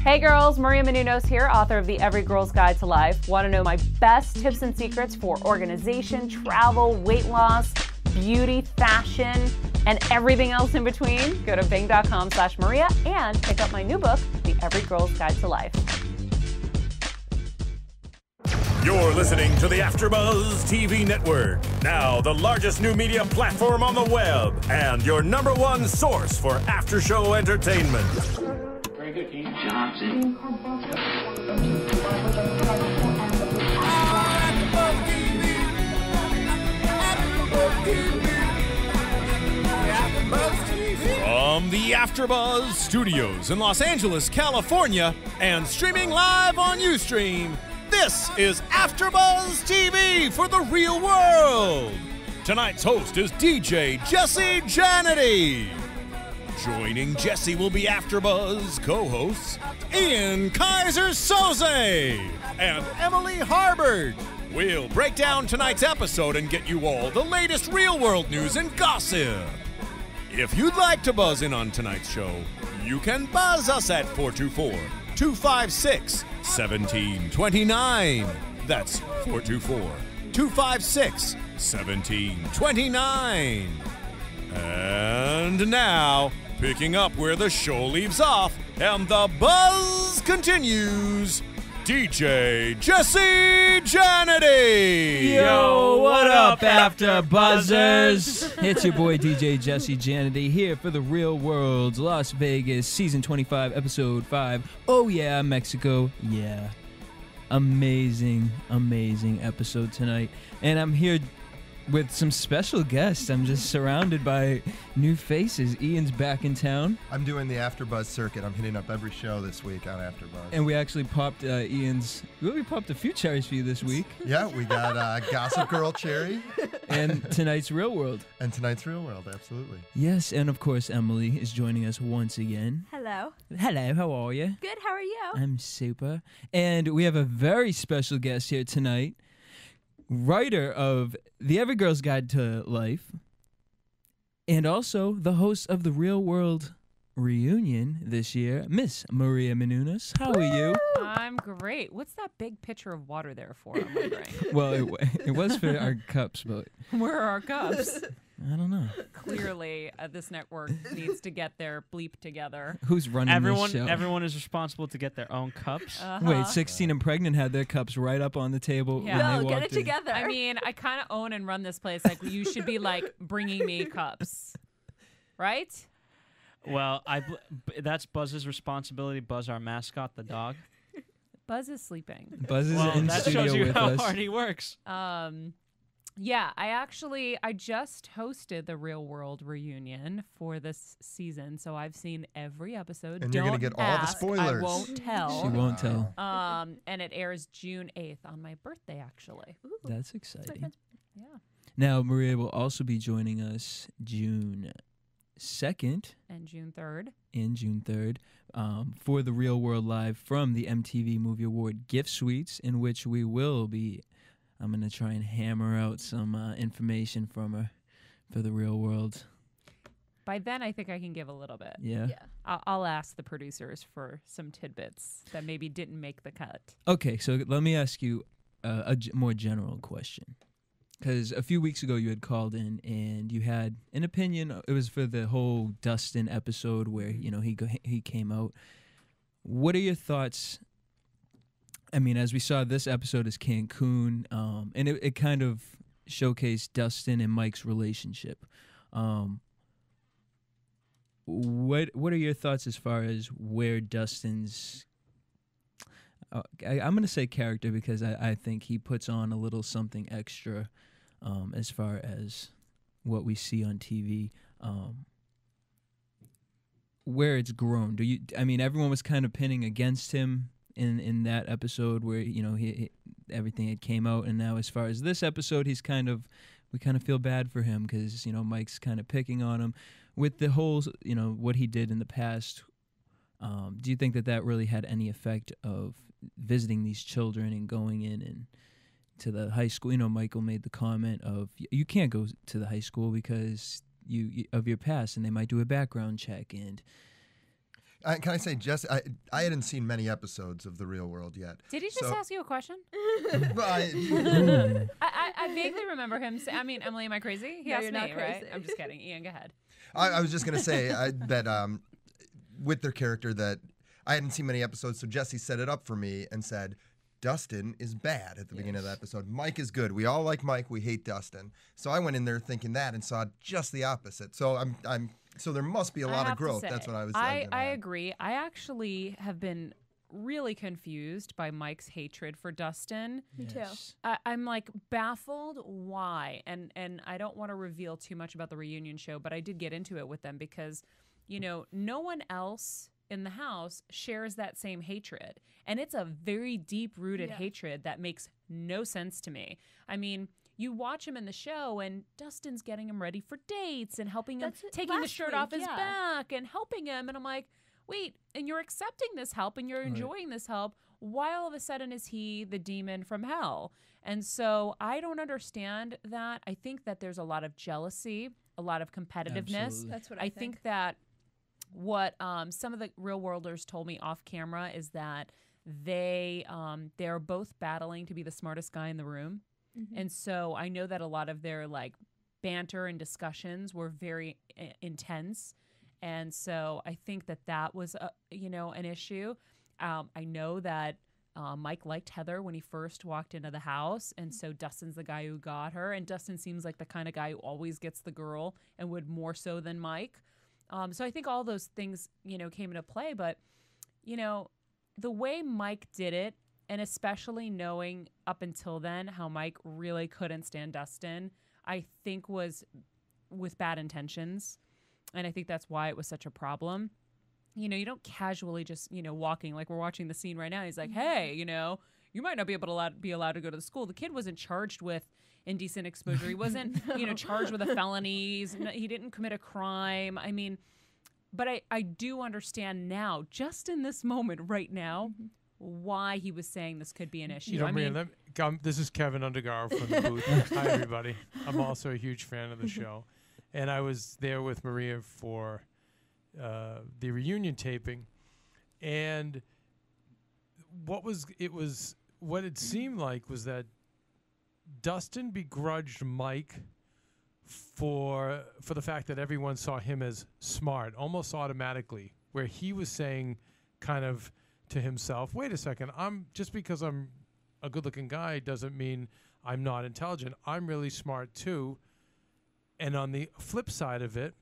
Hey girls, Maria Menounos here, author of the Every Girl's Guide to Life. Want to know my best tips and secrets for organization, travel, weight loss, beauty, fashion, and everything else in between? Go to bing.com/Maria and pick up my new book, The Every Girl's Guide to Life. You're listening to the AfterBuzz TV Network, now the largest new media platform on the web and your #1 source for after-show entertainment. Very good, Team Johnson. From the AfterBuzz Studios in Los Angeles, California, and streaming live on Ustream, this is AfterBuzz TV for the real world. Tonight's host is DJ Jesse Janedy. Joining Jesse will be AfterBuzz co-hosts Ian Kieser Soze and Emily Harbert. We'll break down tonight's episode and get you all the latest real-world news and gossip. If you'd like to buzz in on tonight's show, you can buzz us at 424-256-1729. That's 424-256-1729. And now, picking up where the show leaves off and the buzz continues, DJ Jesse Janedy. Yo, what up, AfterBuzzers? It's your boy DJ Jesse Janedy here for the Real World's Las Vegas Season 25, Episode 5. Oh yeah, Mexico. Yeah. Amazing, amazing episode tonight. And I'm here with some special guests. I'm just surrounded by new faces. Ian's back in town. I'm doing the AfterBuzz circuit. I'm hitting up every show this week on AfterBuzz. And we actually popped we popped a few cherries for you this week. Yeah, we got Gossip Girl Cherry. And tonight's Real World. And tonight's Real World, absolutely. Yes, and of course Emily is joining us once again. Hello. Hello, how are you? Good, how are you? I'm super. And we have a very special guest here tonight. Writer of The Every Girl's Guide to Life, and also the host of the Real World reunion this year, Miss Maria Menounos. How are you? I'm great. What's that big pitcher of water there for, I'm wondering? Well, it was for our cups, but Where are our cups? I don't know. Clearly, this network needs to get their bleep together. Who's running this show? Everyone is responsible to get their own cups. Wait, 16 and pregnant had their cups right up on the table Yeah. when they No, get walked it in. together. I mean, I kind of own and run this place. Like, you should be, like, bringing me cups. Right? Well, that's Buzz's responsibility. Buzz, our mascot, the dog. Buzz is sleeping. Buzz is Well, in that studio shows you with how us. hard he works. Yeah, I just hosted the Real World reunion for this season, so I've seen every episode. And you're going gonna to get all the spoilers. I won't tell. She won't tell. And it airs June 8th on my birthday, actually. Ooh, That's exciting. Yeah. Now, Maria will also be joining us June 2nd And June 3rd. and June 3rd for the Real World Live from the MTV Movie Award gift suites, in which we will be, I'm going to try and hammer out some information from her for the Real World. By then, I think I can give a little bit. Yeah? yeah. I'll ask the producers for some tidbits that maybe didn't make the cut. Okay, so let me ask you a more general question. Because a few weeks ago you had called in and you had an opinion. It was for the whole Dustin episode where, you know, he came out. What are your thoughts? I mean, as we saw, this episode is Cancun, and it kind of showcased Dustin and Mike's relationship. What are your thoughts as far as where Dustin's I'm going to say character because I think he puts on a little something extra as far as what we see on TV. Where it's grown. I mean, everyone was kind of pinning against him in that episode where, you know, he everything had came out, and now as far as this episode, we kind of feel bad for him because, you know, Mike's kind of picking on him with the whole, you know, what he did in the past. Do you think that really had any effect of visiting these children and going in and to the high school? You know, Michael made the comment of you can't go to the high school because you of your past, and they might do a background check. And Can I say, Jesse, I hadn't seen many episodes of The Real World yet. Did he just ask you a question? I vaguely remember him say, I mean, Emily, am I crazy? He asked me, right? I'm just kidding. Ian, go ahead. I was just going to say that with their character that I hadn't seen many episodes, so Jesse set it up for me and said, Dustin is bad at the beginning of the episode. Mike is good. We all like Mike. We hate Dustin. So I went in there thinking that and saw just the opposite. So so there must be a lot of growth. That's what I was saying. I agree. I actually have been really confused by Mike's hatred for Dustin. Me too. I'm like baffled why. And I don't want to reveal too much about the reunion show, but I did get into it with them because, you know, no one else in the house shares that same hatred. And it's a very deep-rooted hatred that makes no sense to me. I mean, you watch him in the show and Dustin's getting him ready for dates and helping him, taking the shirt off his back and helping him. And I'm like, wait, and you're accepting this help and you're enjoying this help. Why all of a sudden is he the demon from hell? And so I don't understand that. I think that there's a lot of jealousy, a lot of competitiveness. Absolutely. That's what I think that what some of the real worlders told me off camera is that they're both battling to be the smartest guy in the room. Mm-hmm. And so I know that a lot of their like banter and discussions were very intense. And so I think that was an issue. I know that Mike liked Heather when he first walked into the house, and so Dustin's the guy who got her, and Dustin seems like the kind of guy who always gets the girl and would more so than Mike. So I think all those things, came into play. But, the way Mike did it, and especially knowing up until then how Mike really couldn't stand Dustin, I think was with bad intentions. And I think that's why it was such a problem. You don't casually just, walking like we're watching the scene right now. He's like, hey, you might not be able to be allowed to go to the school. The kid wasn't charged with indecent exposure. He wasn't, charged with a felony. He didn't commit a crime. I mean, but I do understand now, just in this moment right now, why he was saying this could be an issue. This is Keven Undergaro from the booth. Hi, everybody. I'm also a huge fan of the show. And I was there with Maria for the reunion taping. And what it seemed like was that Dustin begrudged Mike for the fact that everyone saw him as smart, almost automatically, where he was saying kind of to himself, wait a second, just because I'm a good-looking guy doesn't mean I'm not intelligent. I'm really smart too. And on the flip side of it,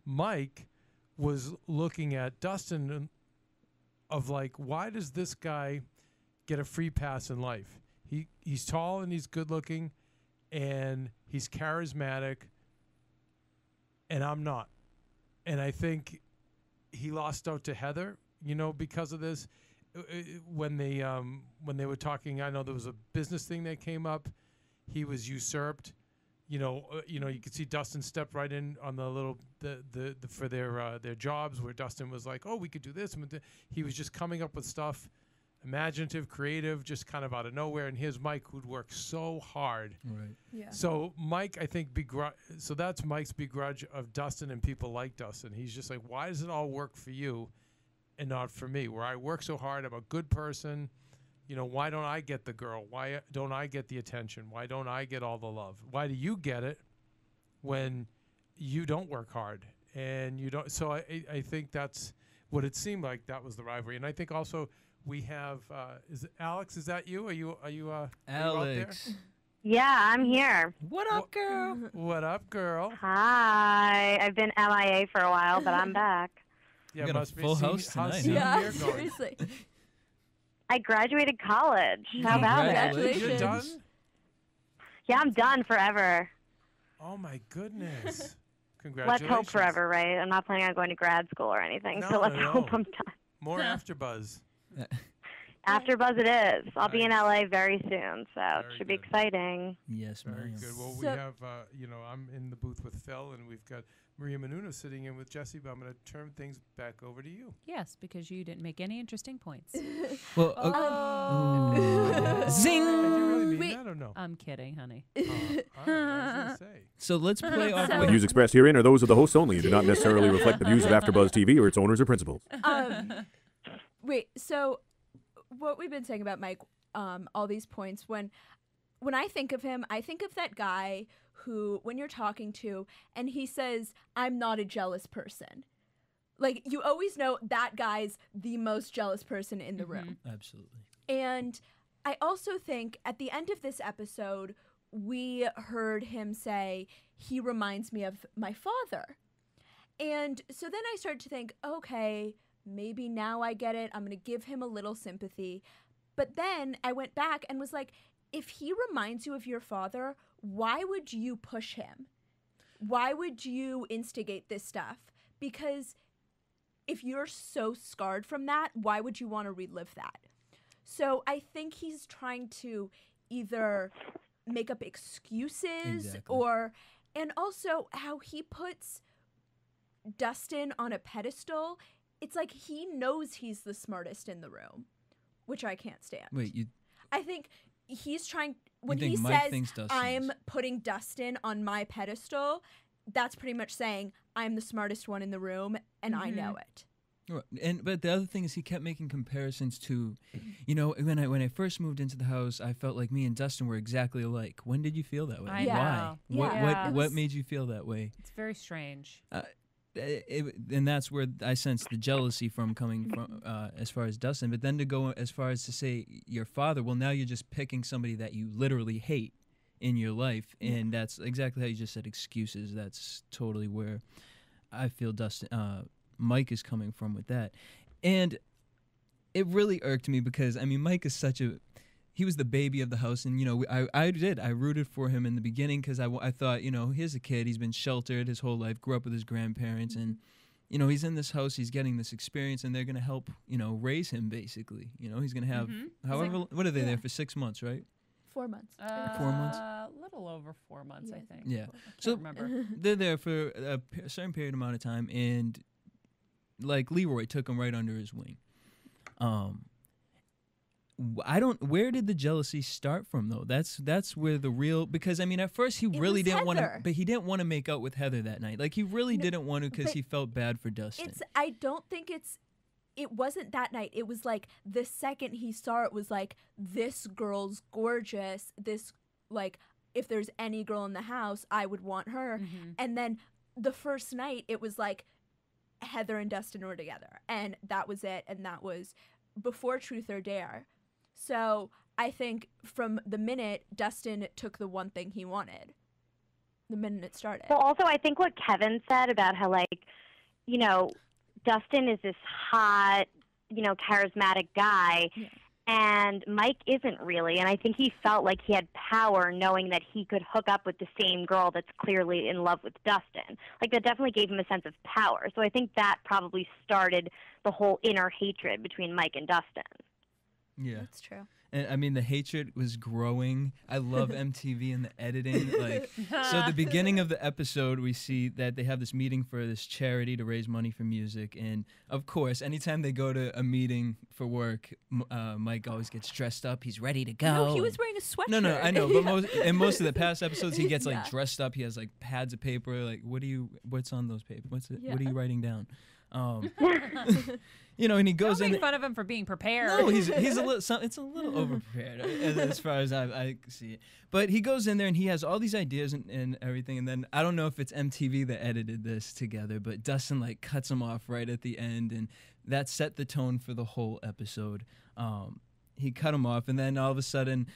Mike was looking at Dustin of like, why does this guy get a free pass in life? He's tall and he's good-looking and he's charismatic, and I'm not. And I think he lost out to Heather, because of this. When they were talking, I know there was a business thing that came up. He was usurped. You could see Dustin step right in on the little for their jobs where Dustin was like, oh, we could do this. He was just coming up with stuff, imaginative, creative, just kind of out of nowhere. And here's Mike, who'd worked so hard. Right. Yeah. So Mike, I think, so that's Mike's begrudge of Dustin and people like Dustin. He's just like, why does it all work for you and not for me? Where I work so hard, I'm a good person. Why don't I get the girl? Why don't I get the attention? Why don't I get all the love? Why do you get it when you don't work hard and you don't? So I think that's what it seemed like. That was the rivalry, and I think also we have. Is it Alex? Is that you? Are you Alex? Are you out there? Yeah, I'm here. What up, girl? What up, girl? Hi. I've been MIA for a while, but I'm back. Yeah, got a full house tonight. Yeah, seriously. I graduated college. How about it? Congratulations. You're done? Yeah, I'm done forever. Oh my goodness! Let's Congratulations. hope forever, right? I'm not planning on going to grad school or anything, so let's hope I'm done. More AfterBuzz. AfterBuzz it is. I'll be in LA very soon, so it Very should be good. exciting. Yes, Very ma'am. good. Well, we So- have, I'm in the booth with Phil, and we've got Maria Menounos sitting in with Jesse, but I'm going to turn things back over to you. Yes, because you didn't make any interesting points. Well, zing. Did you really mean Wait. that or no? I'm kidding, honey. All right, I was going to say. So let's play off. So- The views expressed herein are those of the hosts only and do not necessarily reflect the views of AfterBuzz TV or its owners or principals. Wait, so what we've been saying about Mike, all these points, when I think of him, I think of that guy who, when you're talking to, and he says, "I'm not a jealous person." Like, you always know that guy's the most jealous person in the room. Absolutely. And I also think at the end of this episode, we heard him say, "He reminds me of my father." And so then I started to think, okay, maybe now I get it. I'm going to give him a little sympathy. But then I went back and was like, if he reminds you of your father, why would you push him? Why would you instigate this stuff? Because if you're so scarred from that, why would you want to relive that? So I think he's trying to either make up excuses and also how he puts Dustin on a pedestal. It's like he knows he's the smartest in the room, which I can't stand. Wait, I think he's trying, when think he Mike says, thinks Dustin I'm is. putting Dustin on my pedestal, that's pretty much saying, I'm the smartest one in the room, and I know it. But the other thing is he kept making comparisons to, when I first moved into the house, I felt like me and Dustin were exactly alike. When did you feel that way? I Why? know. Yeah. What made you feel that way? It's very strange. And that's where I sense the jealousy from coming from as far as Dustin. But then to go as far as to say your father, well, now you're just picking somebody that you literally hate in your life, and that's exactly how you just said excuses. That's totally where I feel Mike is coming from with that. And it really irked me because, Mike is he was the baby of the house, and, I rooted for him in the beginning because I thought, here's a kid, he's been sheltered his whole life, grew up with his grandparents, and, he's in this house, he's getting this experience, and they're going to help, raise him, basically. He's going to have, what are they there for 6 months, right? 4 months. 4 months? A little over 4 months, I think. Yeah. I can't remember. They're there for a certain period amount of time, and like Leroy took him right under his wing. Where did the jealousy start from though? That's where the real, because at first he really didn't want to, but he didn't want to make out with Heather that night. Like he really didn't want to because he felt bad for Dustin. I don't think it wasn't that night. It was like the second he saw it was like, this girl's gorgeous. This, like, if there's any girl in the house, I would want her. And then the first night it was like Heather and Dustin were together, and that was it. And that was before Truth or Dare. So I think from the minute Dustin took the one thing he wanted, the minute it started. Well, also, I think what Keven said about how, Dustin is this hot, charismatic guy, and Mike isn't really. And I think he felt like he had power knowing that he could hook up with the same girl that's clearly in love with Dustin. Like, that definitely gave him a sense of power. So I think that probably started the whole inner hatred between Mike and Dustin. Yeah, that's true. And the hatred was growing. I love MTV and the editing. So at the beginning of the episode, we see that they have this meeting for this charity to raise money for music. And of course, anytime they go to a meeting for work, Mike always gets dressed up. He's ready to go. No, he was wearing a sweatshirt. No, I know. But in most of the past episodes, he gets dressed up. He has pads of paper. Like, what's on those papers? What are you writing down? And he goes Don't in. make fun of him for being prepared. No, he's a little. It's a little overprepared as far as I see it. But he goes in there and he has all these ideas and everything. And then I don't know if it's MTV that edited this together, but Dustin cuts him off right at the end, and that set the tone for the whole episode. He cut him off, and then all of a sudden.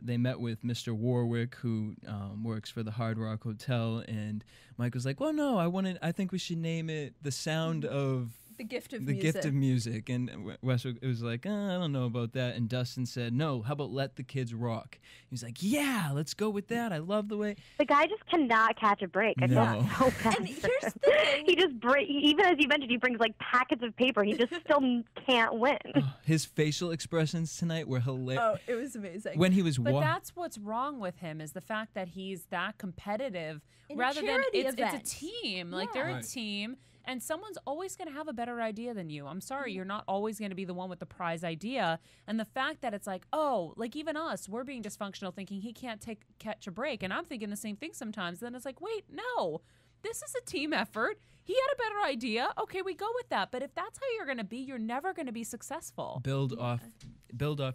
They met with Mr. Warwick, who works for the Hard Rock Hotel, and Mike was like, "Well, no, I think we should name it The Sound of The gift of the music. gift of music. And Westbrook was like, I don't know about that. And Dustin said, no, how about let the kids rock? He was like, yeah, let's go with that. I love the way. The guy just cannot catch a break. I No. feel so bad. And here's the thing. He just even as you mentioned, he brings like packets of paper. He just still can't win. His facial expressions tonight were hilarious. Oh, it was amazing. When he was But that's what's wrong with him is the fact that he's that competitive In a rather than charity it's a event. team. Like they're a Right. team and someone's always going to have a better idea than you. I'm sorry, you're not always going to be the one with the prize idea. And the fact that it's like, oh, like even us, we're being dysfunctional thinking he can't catch a break. And I'm thinking the same thing sometimes. Then it's like, wait, no. This is a team effort. He had a better idea. Okay, we go with that. But if that's how you're going to be, you're never going to be successful. build off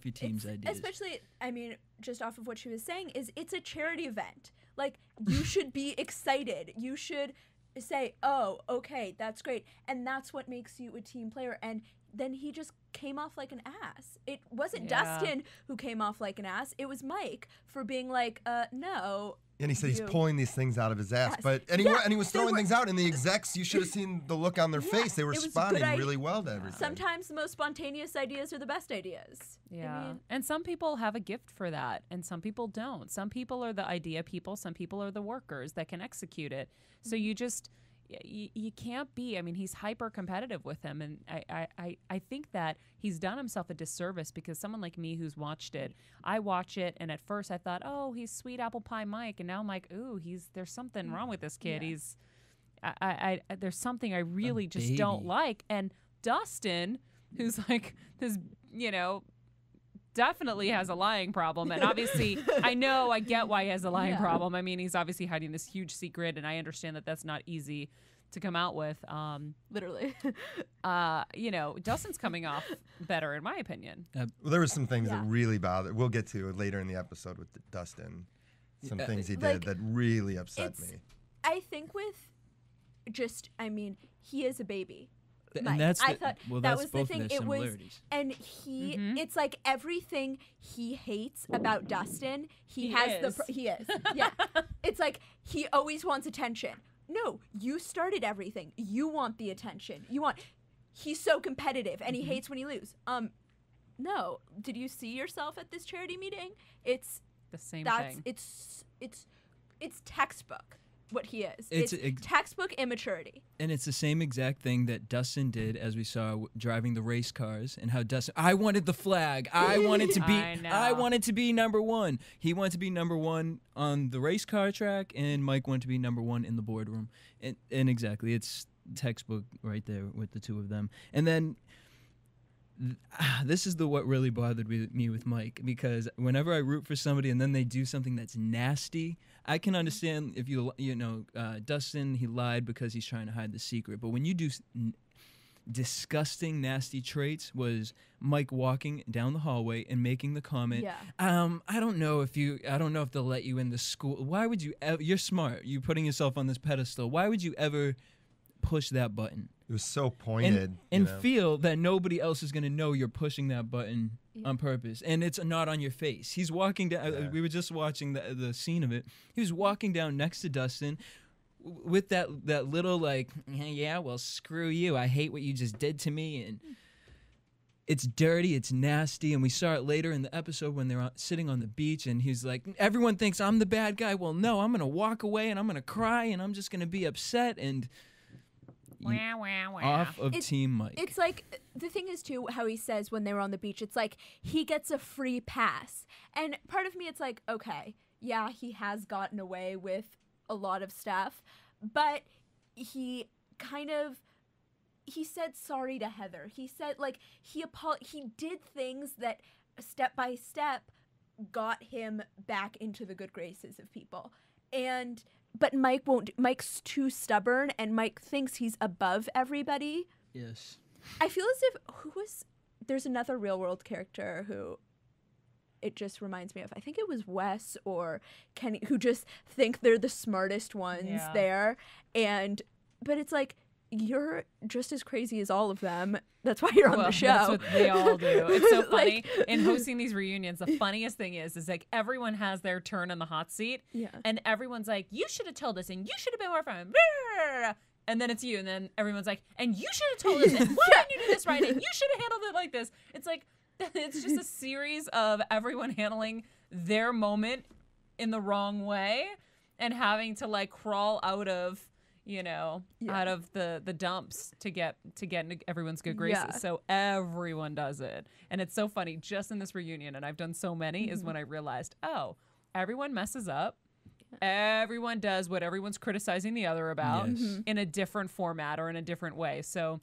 your team's ideas. Especially, I mean, just off of what she was saying, is it's a charity event. Like, you should be excited. You should say, oh, okay, that's great. And that's what makes you a team player. And then he just came off like an ass. It wasn't Dustin who came off like an ass. It was Mike for being like, no. And he said he's you- pulling these things out of his ass. Yes. But and he was throwing things out, and the execs, you should have seen the look on their face. They were it was responding good really well to everything. Sometimes the most spontaneous ideas are the best ideas. Yeah. I mean, And some people have a gift for that, and some people don't. Some people are the idea people, some people are the workers that can execute it. So you just, you can't be, I mean, he's hyper competitive with him. And I think that he's done himself a disservice because someone like me who's watched it, I watch it, and at first I thought, oh, he's sweet apple pie Mike. And now I'm like, ooh, there's something wrong with this kid. Yeah. There's something I really just don't like. And Dustin, who's like this, definitely has a lying problem. And obviously, I get why he has a lying problem. I mean, he's obviously hiding this huge secret, and I understand that that's not easy to come out with. Literally. Dustin's coming off better, in my opinion. Well, there were some things that really bothered. We'll get to it later in the episode with Dustin. Some things he did that really upset me. I think with he is a baby. And Mike. that's I thought that that's was the both thing. of their It was, similarities. and it's like everything he hates about Dustin. He is. Yeah. It's like he always wants attention. No, you started everything. You want the attention. He's so competitive, and he hates when he loses. No. Did you see yourself at this charity meeting? It's the same thing. It's textbook. What he is. It's textbook immaturity. And it's the same exact thing that Dustin did, as we saw driving the race cars, and how Dustin, I wanted the flag. I wanted to be number one. He wanted to be number one on the race car track, and Mike wanted to be number one in the boardroom. And exactly, it's textbook right there with the two of them. And then this is what really bothered me with Mike, because whenever I root for somebody and then they do something that's nasty, I can understand if Dustin, he lied because he's trying to hide the secret. But when you do disgusting, nasty traits, was Mike walking down the hallway and making the comment, I don't know if they'll let you in the school. Why would you ever, you're smart, you're putting yourself on this pedestal. Why would you ever push that button? It was so pointed. And feel that nobody else is going to know you're pushing that button on purpose. And it's not on your face. He's walking down. We were just watching the scene of it. He was walking down next to Dustin with that little like, yeah, well, screw you. I hate what you just did to me. And it's dirty. It's nasty. And we saw it later in the episode when they're sitting on the beach. And he's like, everyone thinks I'm the bad guy. Well, no, I'm going to walk away and I'm going to cry and I'm just going to be upset. And off of Team Mike. It's like, the thing is too, how he says when they were on the beach, it's like he gets a free pass. And part of me, it's like, okay, yeah, he has gotten away with a lot of stuff, but he said sorry to Heather. He said, like, he did things that step by step got him back into the good graces of people. But Mike won't. Mike's too stubborn, and Mike thinks he's above everybody. Yes. I feel as if there's another real world character who it just reminds me of. I think it was Wes or Kenny, who just think they're the smartest ones there. But it's like, you're just as crazy as all of them. That's why you're on the show. That's what they all do. It's so funny. In hosting these reunions, the funniest thing is like everyone has their turn on the hot seat. Yeah. And everyone's like, you should have told us and you should have been more fun. and then it's you, and then everyone's like, and you should have told us this. Why didn't you do this right? And you should have handled it like this. It's like, it's just a series of everyone handling their moment in the wrong way and having to like crawl out of, out of the dumps to get into everyone's good graces. Yeah. So everyone does it. And it's so funny, just in this reunion, and I've done so many, is when I realized, oh, everyone messes up. Everyone does what everyone's criticizing the other about in a different format or in a different way. So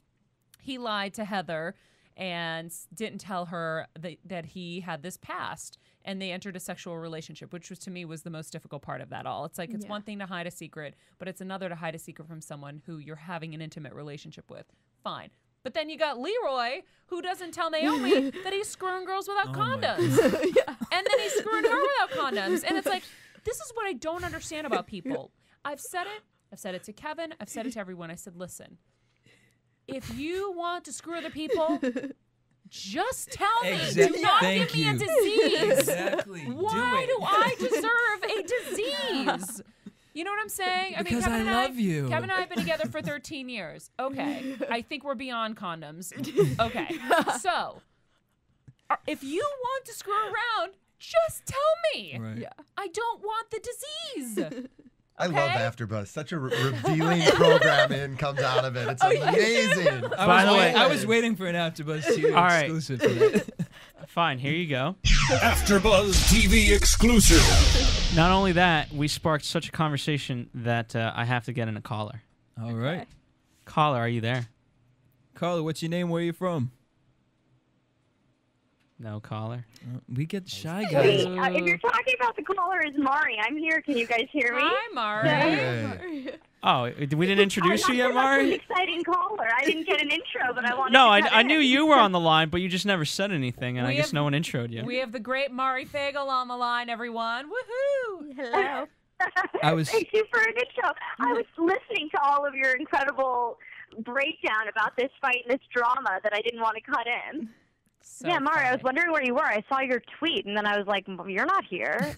he lied to Heather and didn't tell her that he had this past, and they entered a sexual relationship, which was, to me, was the most difficult part of that all. It's like, it's one thing to hide a secret, but it's another to hide a secret from someone who you're having an intimate relationship with. Fine. But then you got Leroy, who doesn't tell Naomi that he's screwing girls without condoms. And then he's screwing her without condoms. And it's like, this is what I don't understand about people. I've said it to Keven. I've said it to everyone. I said, listen, if you want to screw other people, just tell me. Do not give me a disease. Exactly. Why do I deserve a disease? You know what I'm saying? Because Kevin and love you. Kevin and I have been together for 13 years. Okay. I think we're beyond condoms. Okay. So, if you want to screw around, just tell me. Right. Yeah. I don't want the disease. I love AfterBuzz. Such a revealing programming comes out of it. It's amazing. By the way, I was waiting for an AfterBuzz TV All right. exclusive for that. Fine, here you go. AfterBuzz TV exclusive. Not only that, we sparked such a conversation that I have to get in a caller. All right. Caller, are you there? Caller, what's your name? Where are you from? No caller. We get shy Wait, guys. if you're talking about the caller is Mari. I'm here. Can you guys hear me? Hi, Mari. Hey. Oh, we didn't introduce you yet, An Mari? exciting caller. I didn't get an intro, but I wanted No, to cut I in. knew you were on the line, but you just never said anything, and I We guess have- no one introed you. We have the great Mari Fagel on the line, everyone. Woohoo! Hello. Thank you for an intro. I was listening to all of your incredible breakdown about this fight and this drama that I didn't want to cut in. So yeah, Mari, I was funny. wondering where you were. I saw your tweet, and then I was like, you're not here.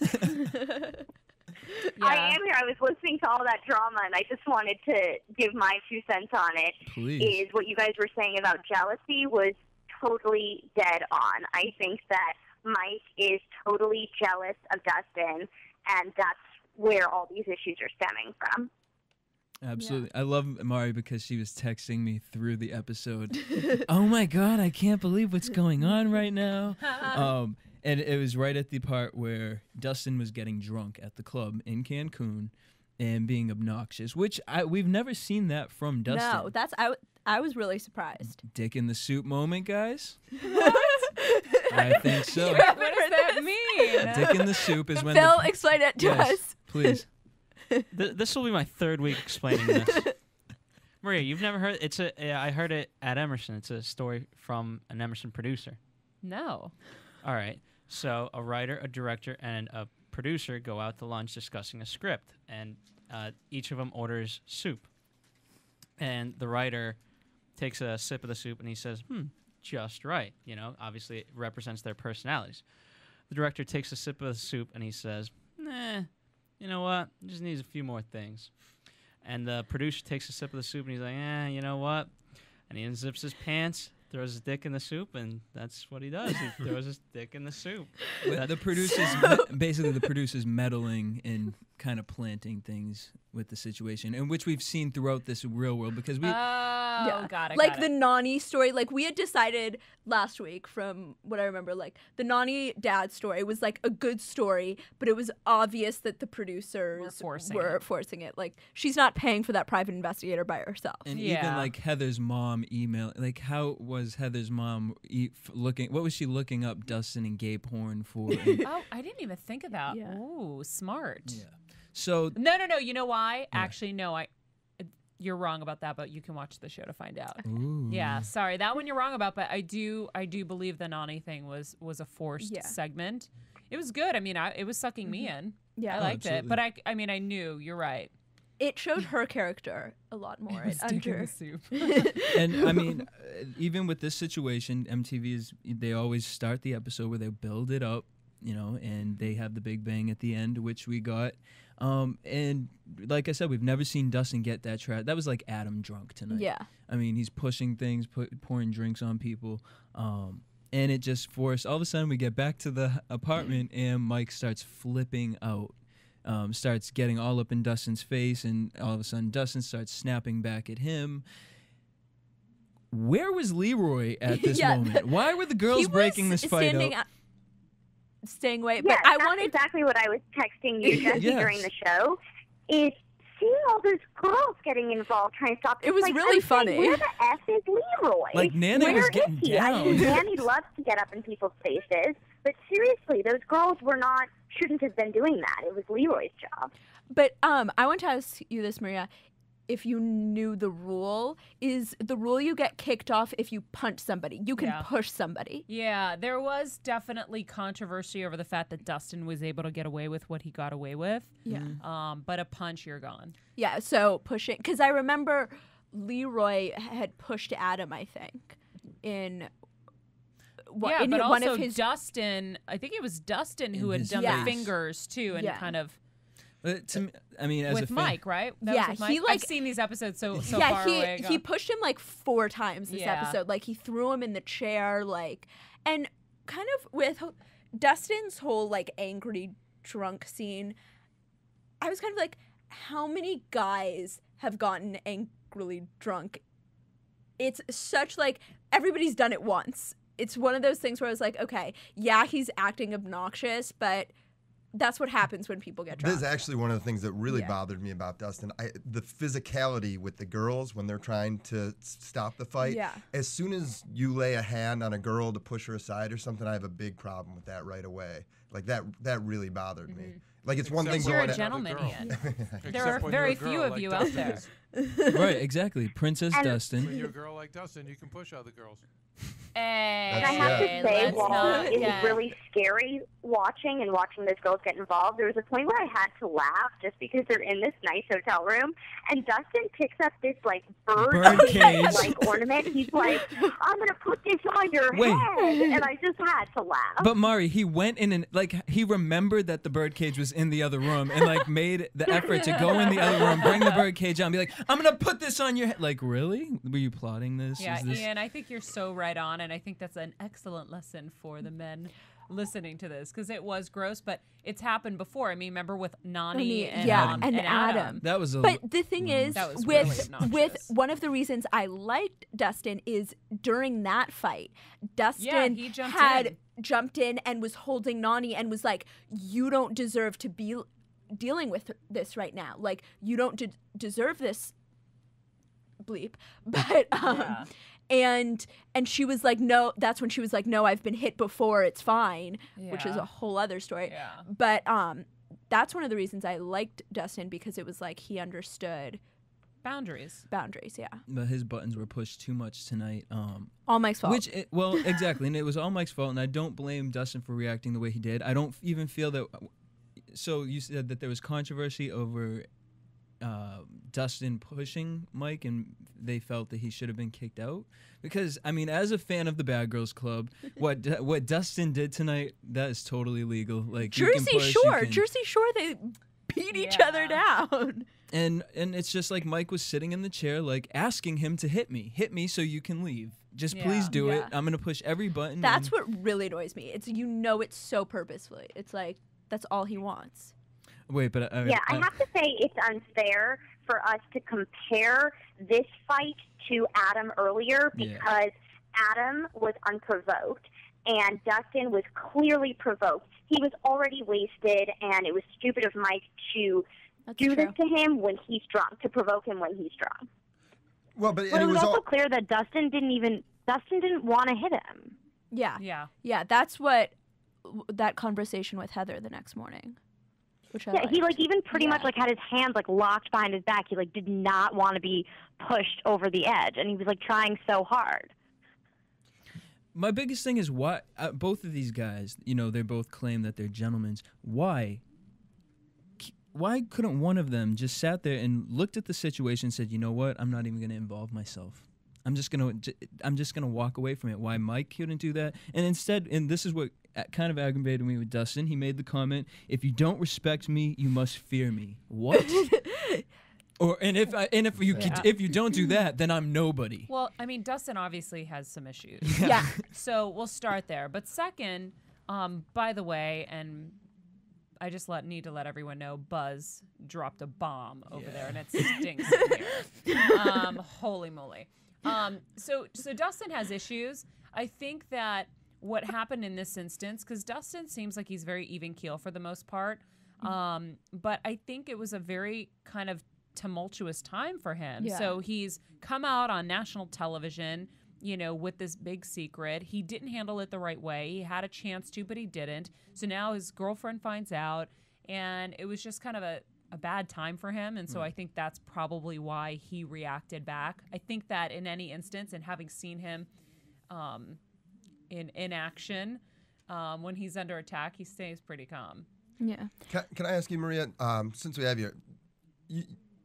I am here. I was listening to all that drama, and I just wanted to give my 2 cents on it. Please. Is what you guys were saying about jealousy was totally dead on. I think that Mike is totally jealous of Dustin, and that's where all these issues are stemming from. Absolutely. I love Mari because she was texting me through the episode. Oh my God, I can't believe what's going on right now. And it was right at the part where Dustin was getting drunk at the club in Cancun and being obnoxious, which we've never seen that from Dustin. No, that's I was really surprised. Dick in the soup moment, guys? I think so. What does that mean? Dick in the soup is when Phil, explain it to Yes, us. please. This will be my 3rd week explaining this. Maria, you've never heard I heard it at Emerson. It's a story from an Emerson producer. No. All right. So a writer, a director, and a producer go out to lunch discussing a script, and each of them orders soup. And the writer takes a sip of the soup, and he says, just right. You know, obviously it represents their personalities. The director takes a sip of the soup, and he says, nah, you know what? It just needs a few more things. And the producer takes a sip of the soup, and he's like, you know what? And he unzips his pants, throws his dick in the soup, and that's what he does. He throws his dick in the soup. The producer's basically the producer's meddling and kind of planting things with the situation, and which we've seen throughout this real world because we. Got it. Like got the it. Nany story, like we had decided last week from what I remember, like the Nany dad story was like a good story, but it was obvious that the producers were forcing it. Like she's not paying for that private investigator by herself. And even like Heather's mom email, like how was Heather's mom looking? What was she looking up Dustin and Gabe Horn for? Oh, I didn't even think of that. Yeah. Ooh, smart. Yeah. So No. You know why? Actually, no. You're wrong about that, but you can watch the show to find out. Ooh. Yeah, sorry, that one you're wrong about, but I do believe the Nany thing was a forced segment. It was good. I mean, it was sucking me in. Yeah, I liked it, but I mean, I knew. You're right. It showed her character a lot more. It was dick in the soup. And I mean, even with this situation, MTV they always start the episode where they build it up and they have the big bang at the end, which we got. And like I said, we've never seen Dustin get that trash. That was like Adam drunk tonight. Yeah. I mean, he's pushing things, pouring drinks on people. And it just forced, all of a sudden we get back to the apartment and Mike starts flipping out. Starts getting all up in Dustin's face, and all of a sudden Dustin starts snapping back at him. Where was Leroy at this moment? Why were the girls breaking this fight up? Staying away, Yeah, but I that's wanted exactly what I was texting you, Jesse, Yes. during the show. Is seeing all those girls getting involved, trying to stop. It was really I'm saying, funny. Where the F is Leroy? Like, Nany Where was is getting he? I mean, down. Nany loves to get up in people's faces, but seriously, those girls shouldn't have been doing that. It was Leroy's job. But I want to ask you this, Maria. If you knew the rule, is the rule you get kicked off if you punch somebody? You can push somebody. Yeah, there was definitely controversy over the fact that Dustin was able to get away with what he got away with. Yeah. But a punch, you're gone. Yeah, so pushing, because I remember Leroy had pushed Adam, I think, in but one also of his Dustin, I think it was Dustin who had his done face. the fingers too, and kind of To me, I mean, as a with fan, Mike, right? That Yeah, was with Mike? he, like- I've seen these episodes so yeah, far away ago. he pushed him like 4 times this Yeah. episode. Like he threw him in the chair, like, and kind of with Dustin's whole like angry drunk scene. I was kind of like, how many guys have gotten angrily drunk? It's such like everybody's done it once. It's one of those things where I was like, okay, yeah, he's acting obnoxious, but that's what happens when people get drunk. This is actually one of the things that really Yeah. bothered me about Dustin. The physicality with the girls when they're trying to stop the fight. Yeah. As soon as you lay a hand on a girl to push her aside or something, I have a big problem with that right away. Like that really bothered me. Like it's one thing Except you're going a to gentleman, girl. Ian. Except There are when very you're a few girl of like you out Dustin there. is. right? Exactly, Princess And- Dustin. When you're a girl like Dustin, you can push other girls. And I have to say, let's while not it was get- really scary watching those girls get involved, there was a point where I had to laugh just because they're in this nice hotel room, and Dustin picks up this like bird cage. like ornament. He's like, "I'm gonna put this on your Wait. head," and I just had to laugh. But Mari, he went in and like he remembered that the birdcage was in the other room and like made the effort to go in the other room, bring the birdcage out, and be like, "I'm gonna put this on your head." Like, really? Were you plotting this? Yeah, Is this... Ian, I think you're so right on, and I think that's an excellent lesson for the men listening to this, because it was gross, but it's happened before. I mean, remember with Nany and, and Adam. That was a. But the thing is, That was with really obnoxious. with one of the reasons I liked Dustin is during that fight, Dustin he jumped had in. jumped in and was holding Nany and was like, "You don't deserve to be dealing with this right now. Like, you don't deserve this." Bleep, but and she was like, no. That's when she was like, no, I've been hit before. It's fine, which is Yeah. a whole other story. Yeah. But that's one of the reasons I liked Dustin, because it was like he understood boundaries. boundaries. Yeah, But his buttons were pushed too much tonight. all Mike's fault. Well, exactly, and it was all Mike's fault, and I don't blame Dustin for reacting the way he did. I don't even feel that. So you said that there was controversy over Dustin pushing Mike, and they felt that he should have been kicked out. Because I mean, as a fan of the Bad Girls Club, what Dustin did tonight, that is totally legal. Like you can Jersey push, you Shore, can- Jersey Shore, they beat each Yeah. other down. And it's just like Mike was sitting in the chair, like asking him to hit me so you can leave. Just please do it. I'm gonna push every button. That's and- what really annoys me. It's it's so purposefully. It's like that's all he wants. Wait, but I have to say it's unfair for us to compare this fight to Adam earlier, because Adam was unprovoked and Dustin was clearly provoked. He was already wasted, and it was stupid of Mike to do this to him when he's drunk, to provoke him when he's drunk. Well, but But and it it was was also all. clear that Dustin didn't want to hit him. Yeah. That's what that conversation with Heather the next morning. Which I Yeah, he liked. even pretty much had his hands locked behind his back. He did not want to be pushed over the edge, and he was trying so hard. My biggest thing is why both of these guys, they both claim that they're gentlemen. Why couldn't one of them just sat there and looked at the situation and said, you know what, I'm not even going to involve myself? I'm just gonna walk away from it. Why Mike couldn't do that, and instead, and this is what kind of aggravated me with Dustin. He made the comment, "If you don't respect me, you must fear me." What? If you don't do that, then I'm nobody. Well, I mean, Dustin obviously has some issues. Yeah. So we'll start there. But second, by the way, and I just need to let everyone know, Buzz dropped a bomb over there, and it stinks in here. Holy moly. So Dustin has issues. I think that what happened in this instance, because Dustin seems like he's very even keel for the most part, but I think it was a very kind of tumultuous time for him. Yeah. So he's come out on national television, with this big secret. He didn't handle it the right way. He had a chance to, but he didn't. So now his girlfriend finds out, and it was just kind of a bad time for him. And so I think that's probably why he reacted back. I think that in any instance, and having seen him in action, when he's under attack, he stays pretty calm. Yeah. Can I ask you, Maria, since we have you,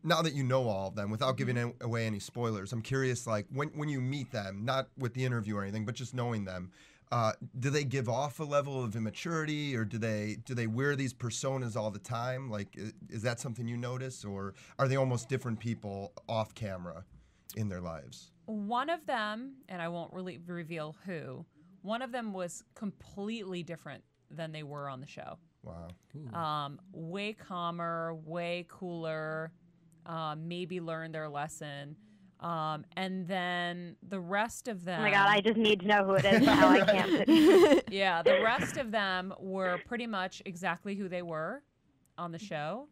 now that you know all of them, without giving away any spoilers, I'm curious, like, when you meet them, not with the interview or anything, but just knowing them, do they give off a level of immaturity, or do they wear these personas all the time? Like, is that something you notice, or are they almost different people off camera in their lives? One of them, and I won't really reveal who, one of them was completely different than they were on the show. Wow. Way calmer, way cooler, maybe learned their lesson. And then the rest of them... Oh my God, I just need to know who it is now. I can't. Yeah, the rest of them were pretty much exactly who they were on the show.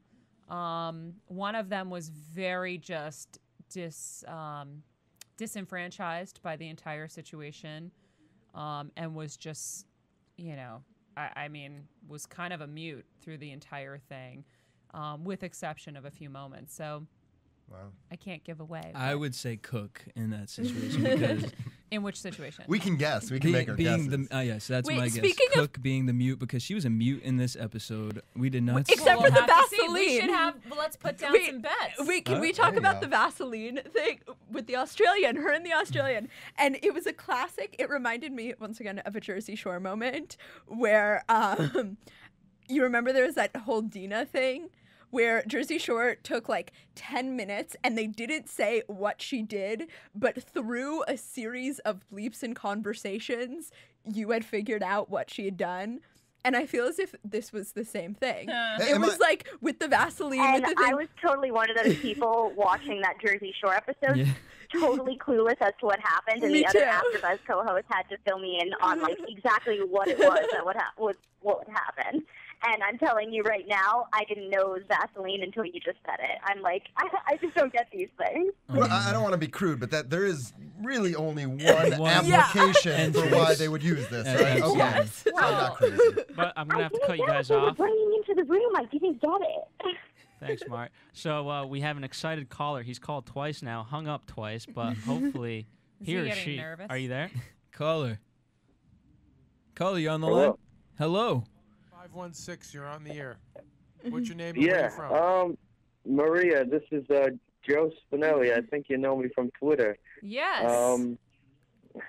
One of them was very just disenfranchised by the entire situation, and was just, I mean, was kind of a mute through the entire thing, with exception of a few moments. So Wow. I can't give away. I would say Cook in that situation because in which situation? We can guess. We can make our guesses. Yes, that's Wait, my guess. speaking of- Cook being the mute because she was a mute in this episode. We did not. Except Well, for we'll the have to see. Vaseline. We should have. Well, let's put down Wait, some bets. Can we There talk you about go. the Vaseline thing with the Australian, her and the Australian? And it was a classic. It reminded me, once again, of a Jersey Shore moment where you remember there was that whole Dina thing where Jersey Shore took like 10 minutes and they didn't say what she did, but through a series of bleeps and conversations, you had figured out what she had done. And I feel as if this was the same thing. It was like with the Vaseline. And with the thing. I was totally one of those people watching that Jersey Shore episode, Yeah. totally clueless as to what happened, and Me the other too. AfterBuzz co-host had to fill me in on like exactly what it was that what would happen. And I'm telling you right now, I didn't know it was Vaseline until you just said it. I'm like, I just don't get these things. Well, I don't want to be crude, but that there is really only one application for why they would use this, right? Okay. Yes. So I'm not crazy. But I'm gonna have to cut you guys They were off. bringing into the room. I didn't get it. Thanks, Mari. So we have an excited caller. He's called twice now, hung up twice, but hopefully Is he he or getting she. nervous? Are you there? Caller, you on the line? Hello. 516, you're on the air. What's your name and where Yeah, you from? Maria, this is Joe Spinelli. I think you know me from Twitter. Yes.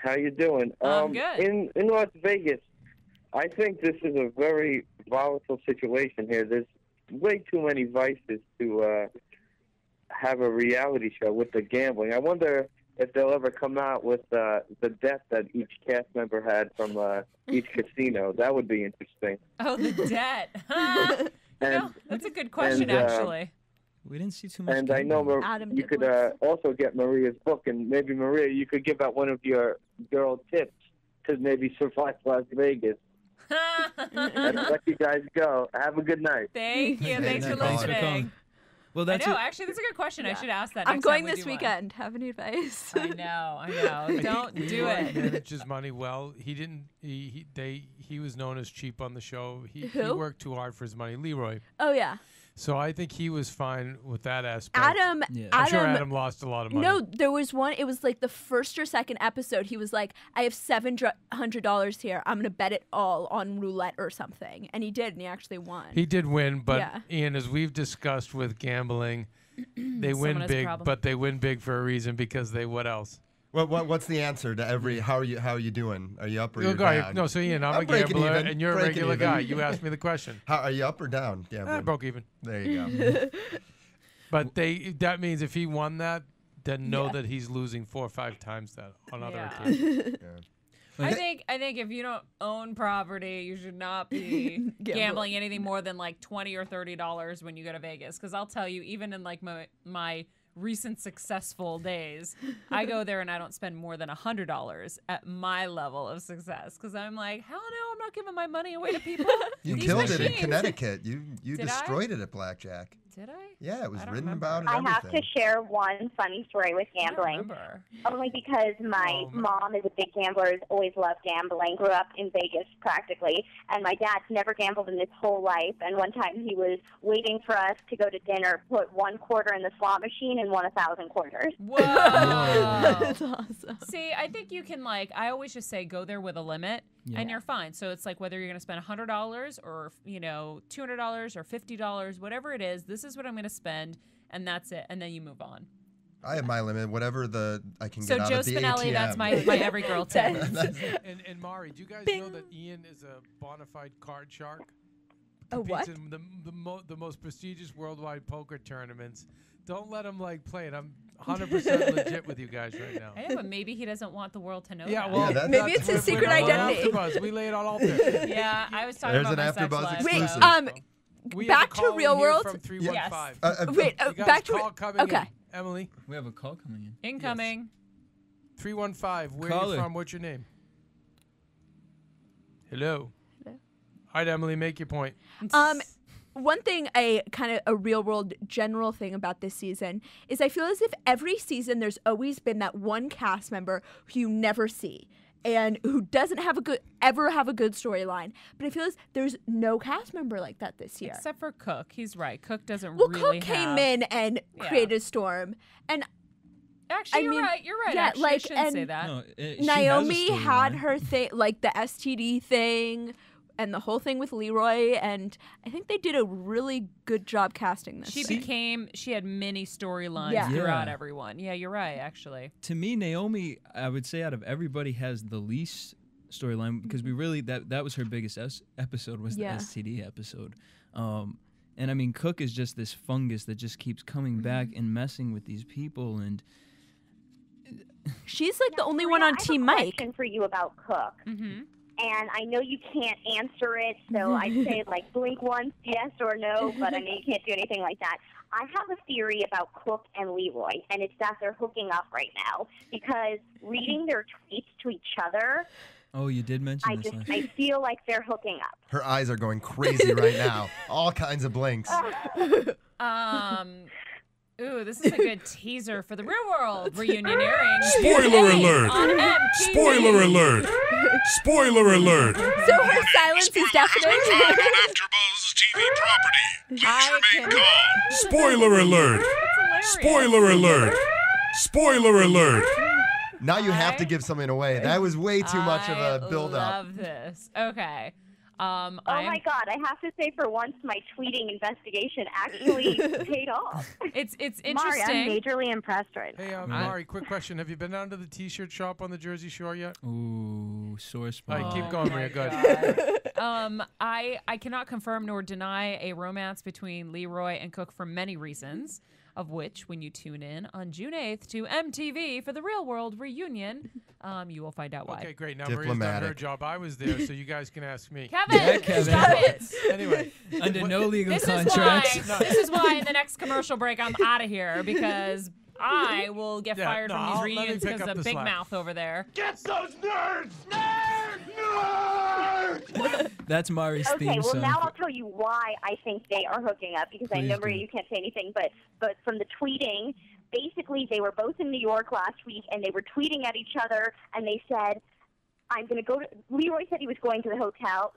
How you doing? I'm good. In Las Vegas, I think this is a very volatile situation here. There's way too many vices to have a reality show with the gambling. I wonder if they'll ever come out with the debt that each cast member had from each casino. That would be interesting. Oh, the debt. That's a good question, actually. We didn't see too much. And I know Adam you could Dipler. also get Maria's book, and maybe Maria, you could give out one of your girl tips to maybe survive Las Vegas. And let you guys go. Have a good night. Thank you. Thanks for Thanks for listening. calling. Well, I that's know. it. Actually, that's a good question. I Yeah. should ask that. I'm next going time we this do one. weekend. Have any advice? I know. Don't do Leroy it. manages money well. He didn't. He was known as cheap on the show. He Who? worked too hard for his money. Leroy. Oh yeah, So I think he was fine with that aspect. Adam. Yeah. I'm sure Adam lost a lot of money. No, there was one. It was like the first or second episode. He was like, "I have $700 here. I'm gonna bet it all on roulette or something," and he did, and he actually won. He did win, but Yeah. Ian, as we've discussed with gambling, they Someone win has a big, problem. but they win big for a reason because they what else? What's the answer to every? How are you doing? Are you up or you're Go ahead. down? No, so Ian, I'm a breaking gambler, even. and you're a Breaking regular even. guy. You asked me the question. How are you up or down? I broke even. There you go. But that means if he won that, then know that he's losing 4 or 5 times that on other occasions. I think if you don't own property, you should not be gambling anything more than like $20 or $30 when you go to Vegas. Because I'll tell you, even in like my recent successful days, I go there and I don't spend more than $100 at my level of success. Because I'm like, hell no, I'm not giving my money away to people. You These killed it in machines. Connecticut. You Did destroyed it at Blackjack. Did I? Yeah, it was I don't written remember. about and I everything. have to share one funny story with gambling. Only because my mom is a big gambler, has always loved gambling, grew up in Vegas practically, and my dad's never gambled in his whole life. And one time he was waiting for us to go to dinner, put 1 quarter in the slot machine and won 1,000 quarters. Whoa. That's awesome. See, I think you can I always just say go there with a limit and you're fine. So it's like whether you're going to spend $100 or, $200 or $50, whatever it is, this is what I'm going to spend and that's it. And then you move on. I have my limit, whatever I can So get out Joe of the Spinelli, ATM. that's my every girl tip. And Mari, do you guys know that Ian is a bona fide card shark? A what? Competes in the most prestigious worldwide poker tournaments. Don't let him play it. I'm 100% legit with you guys right now. Yeah, but maybe he doesn't want the world to know Yeah, that. well, maybe it's his secret identity. AfterBuzz. We lay it all out there. Yeah, I was talking There's about an my AfterBuzz sex life. exclusive. We back have a to call real in here world. From 315. Yes. Wait, You guys back to call coming okay. in. Emily, We have a call coming in. Incoming. 315. Where are Caller. you from? What's your name? Hello. All right, Emily, make your point. One thing, a real world general thing about this season is I feel as if every season there's always been that one cast member who you never see and who doesn't ever have a good storyline. But I feel as there's no cast member like that this year. Except for Cook. He's right. Cook doesn't Well, really Cook came in and created a storm. And actually, you're right. You're right. Yeah, actually, I shouldn't say that. No, she Naomi has a had storyline. her thing, like the STD thing and the whole thing with Leroy, and I think they did a really good job casting this. She had many storylines Yeah. throughout Yeah. everyone. Yeah, you're right, actually. To me, Naomi, I would say out of everybody has the least storyline because we really that was her biggest episode was Yeah. the STD episode. And I mean, Cook is just this fungus that just keeps coming back and messing with these people, and she's like the only one Maria, on I have Team a Mike. question for you about Cook. Mm-hmm. And I know you can't answer it, so I'd say blink once, yes or no, but I know you can't do anything like that. I have a theory about Cook and Leroy, and it's that they're hooking up right now because reading their tweets to each other, oh, you did mention this last I feel like they're hooking up. Her eyes are going crazy right now. All kinds of blinks. Ooh, this is a good teaser for the real world reunioneering. Spoiler alert! On MTV. Spoiler alert! Spoiler alert! So her silence is deafening. AfterBuzz TV property. I can. Spoiler alert! Spoiler alert! Spoiler alert! Now you have to give something away. That was way too much of a I build-up. love this. Okay. Oh my God! I have to say, for once, my tweeting investigation actually paid off. It's Mari, interesting. I'm majorly impressed right now. Hey, Mari, quick question. Have you been down to the T-shirt shop on the Jersey Shore yet? Ooh, sore All spot. right, keep going, Maria. Good. I cannot confirm nor deny a romance between Leroy and Cook for many reasons, of which, when you tune in on June 8th to MTV for the Real World Reunion, you will find out why. Okay, great. Now Maria's done her job. I was there, so you guys can ask me. Kevin, Yeah, Kevin. stop it. Anyway, Under no legal This contracts. this is why in the next commercial break I'm out of here because I will get fired from these let me reunions pick because up of the Big slack. Mouth over there. Get those nerds! Nerds! That's Mari's Okay, theme well song. now I'll tell you why I think they are hooking up because I Please know do. Maria, you can't say anything, but from the tweeting, basically they were both in New York last week and they were tweeting at each other and they said, "I'm going to go to." Leroy said he was going to a hotel,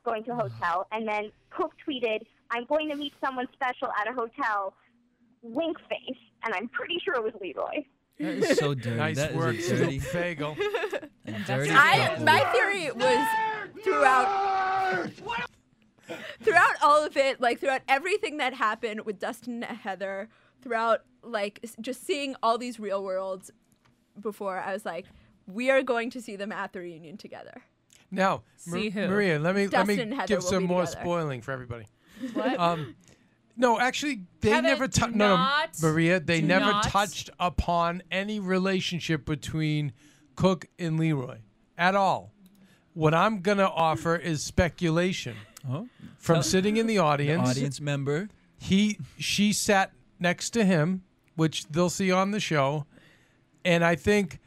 and then Cook tweeted, "I'm going to meet someone special at a hotel." Wink face, and I'm pretty sure it was Leroy. That is so dirty. nice that work, is a dirty, Fagel. a dirty couple. My theory was throughout all of it, throughout everything that happened with Dustin and Heather, throughout just seeing all these real worlds before, I was like, we are going to see them at the reunion together. Now, See who? Maria, let me Dustin and Heather give will some be more together. spoiling for everybody. What? No, actually, they Kevin, never do touched. not- Maria, they do never not- touched upon any relationship between Cook and Leroy at all. What I'm gonna offer is speculation Oh, from sitting in the audience. audience member. She sat next to him, which they'll see on the show, and I think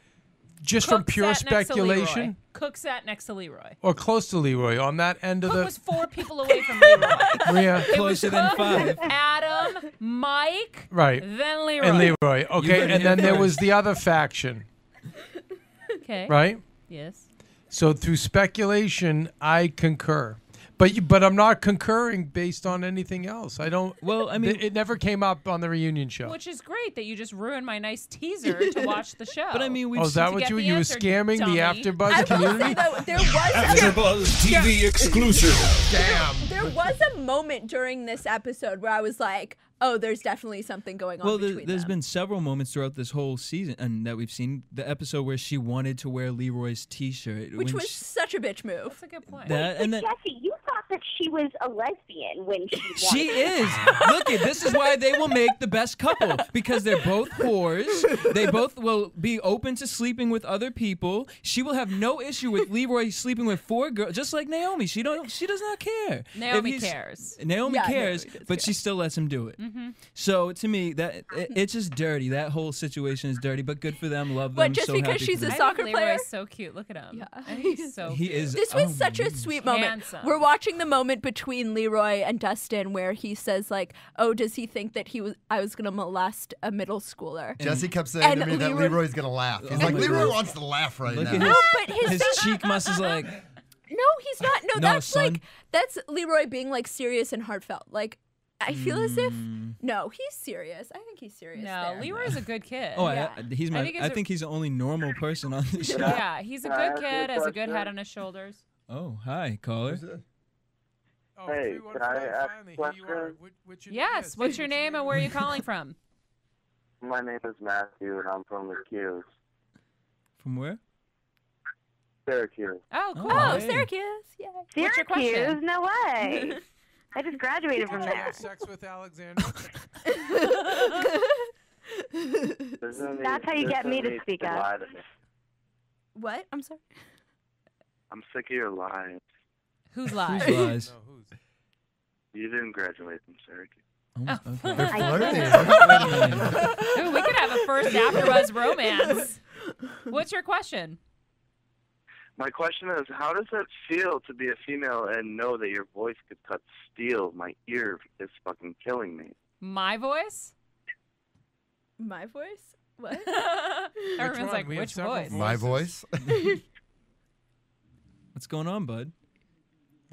just from Cook pure sat next to Leroy. speculation Cook sat next to Leroy. or close to Leroy on that end of Cook the was 4 people away from Leroy. Maria, It was Closer than Cook, 5. Adam, Mike, right? then Leroy. And Leroy, You okay, heard and it then there first. was the other faction, Okay. right? Yes. So through speculation, I concur. But I'm not concurring based on anything else. I don't. Well, I mean, It never came up on the reunion show. Which is great that you just ruined my nice teaser to watch the show. but I mean, we've Oh, is that to what get you the were answer, scamming dummy. the I AfterBuzz will say community? though, there was AfterBuzz TV exclusive. Damn. there was a moment during this episode where I was like, oh, there's definitely something going on well, between there's them. been several moments throughout this whole season, and that we've seen the episode where she wanted to wear Leroy's T-shirt, which when was such a bitch move. That's a good point. that, and then Jesse, you thought that she was a lesbian when she wanted she is. Look, this is why they will make the best couple, because they're both whores. They both will be open to sleeping with other people. She will have no issue with Leroy sleeping with 4 girls, just like Naomi. She does not care. Naomi If he's- cares. Naomi Yeah, cares, Naomi does but care. she still lets him do it. So to me, it's just dirty. That whole situation is dirty, but good for them. Love them. What, just so because happy she's for a them. I soccer think player? Leroy's so cute. Look at him. Yeah. I think he's so He cute. is. This was oh, such a sweet moment. Handsome. We're watching the moment between Leroy and Dustin where he says like, "Oh, does he think that I was going to molest a middle schooler?" Jesse kept saying to and me that Leroy- Leroy's gonna laugh. He's Oh like, my Leroy God. wants to laugh right Look now. at No, but his cheek muscles like. No, he's not. No, No, that's son. like that's Leroy being like serious and heartfelt. Like I feel as if no, he's serious. I think he's serious. No, there. Leroy's a good kid. Oh, Yeah. he's my. I think it's I a- think he's the only normal person on the show. Yeah, he's a good ask you kid, a has a good question? head on his shoulders. Oh, hi, caller. Oh, Hey, 315, can I ask finally, a here you are. question? What's your Yes, what's your name and where are you calling from? My name is Matthew, and I'm from the Qs. From where? Syracuse. Oh, cool. Oh, Hey. Syracuse. Yeah. What's your question? Syracuse? No way. I just graduated from Did you there. have sex with Alexandra? That's how you get me to speak up. What? I'm sorry. I'm sick of your lies. Who's Whose live? lies? No, who's? You didn't graduate from Syracuse. Oh, okay. They're flirting. Ooh, we could have a first AfterBuzz romance. What's your question? My question is, how does it feel to be a female and know that your voice could cut steel? My ear is fucking killing me. My voice? My voice? What? Everyone's one? like, We have which several voice? My voice. What's going on, bud?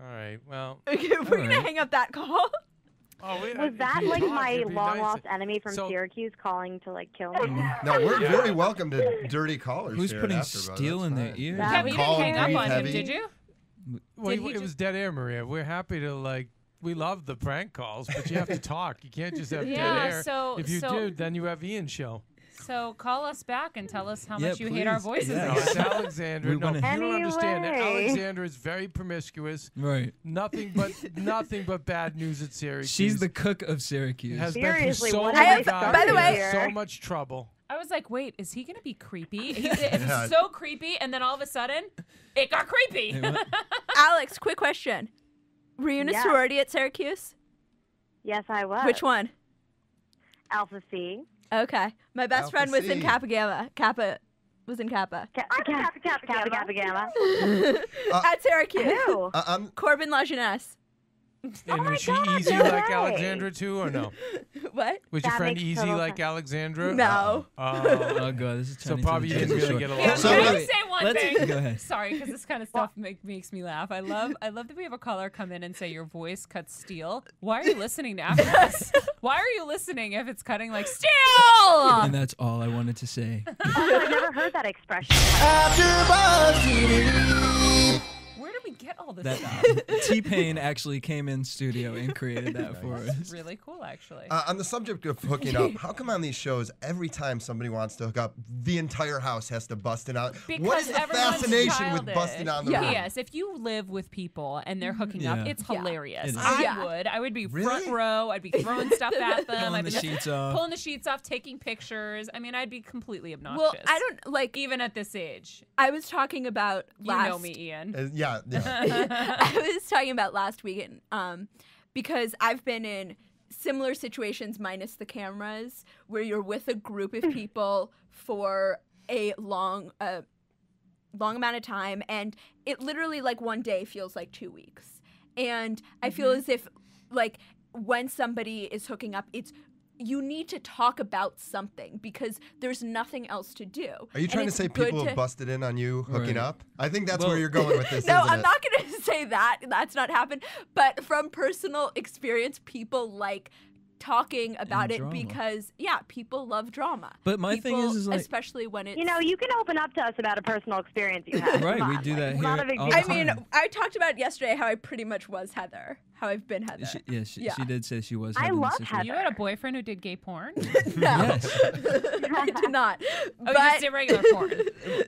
All right. Well, Okay, we're gonna right. hang up that call. oh, wait, Was if that you like talk, my it'd be long nice. lost enemy from So- Syracuse calling to like kill me? No, we're very welcome to dirty callers. Who's here putting at AfterBuzz. steel That's in their fine. ears? That Yeah, was you didn't Call hang up grief on him, heavy. did you? Well, Did he it just- was dead air, Maria. We're happy to we love the prank calls, but you have to talk. You can't just have Yeah, dead air. so- if you so- do, then you have Ian's show. So call us back and tell us how Yeah, much you hate our please. voices Yeah. No, again. it's Alexandra. We No, wanna- you don't understand it. Anyway. Alexandra is very promiscuous. Right. Nothing but bad news at Syracuse. She's the cook of Syracuse. has Seriously, been through so what many have I guys, done by the way- in so much trouble. I was like, wait, is he going to be creepy? It's Yeah. so creepy, and then all of a sudden, it got creepy. Hey, what? Alex, quick question. Were you in a Yeah. sorority at Syracuse? Yes, I was. Which one? Alpha C. Okay. My best Alpha friend was in C. Kappa Gamma. Kappa was in Kappa. Kappa Gamma. At Syracuse. Who? Corbin LaJeunesse. And my was she God, easy no like way. Alexandra too, or no? What? Was your That friend makes easy total like sense. Alexandra? No. Oh god, this is So turning probably into you the didn't Jersey really Shore. get along. So Can I wait, just say one let's- thing? go ahead. Sorry, because this kind of stuff makes me laugh. I love that we have a caller come in and say your voice cuts steel. Why are you listening to AfterBuzz? Why are you listening if it's cutting like steel? And that's all I wanted to say. Also, I've never heard that expression. Where did we get get all this that stuff? T-Pain actually came in studio and created that for us. It's really cool, actually. On the subject of hooking up, how come on these shows every time somebody wants to hook up, the entire house has to bust it out? Because what is the everyone's fascination with childish. busting on the room? Yes, if you live with people and they're hooking up, it's hilarious. It is. I would be front row. I'd be throwing stuff at them. Pulling I'd the be sheets off. Pulling the sheets off, taking pictures. I mean, I'd be completely obnoxious. Well, I don't like even at this age. I was talking about last. You know me, Ian. Yeah. I was talking about last weekend because I've been in similar situations minus the cameras where you're with a group of people for a long amount of time, and it literally like one day feels like 2 weeks. And I feel as if like when somebody is hooking up, you need to talk about something because there's nothing else to do. Are you trying to say people have busted in on you hooking up? I think that's where you're going with this. No, isn't I'm it? not going to say that. That's not happened. But from personal experience, people like talking about it because people love drama. But my thing is like, especially when it's you can open up to us about a personal experience you had. Right, Come we on, do that it's not a here big all deal. the I time. mean, I talked about yesterday how I pretty much was Heather. How I've been Heather. She did say she was. I Heather in love the situation. You had a boyfriend who did gay porn? No, Yes. I did not. Oh, but you just did regular porn.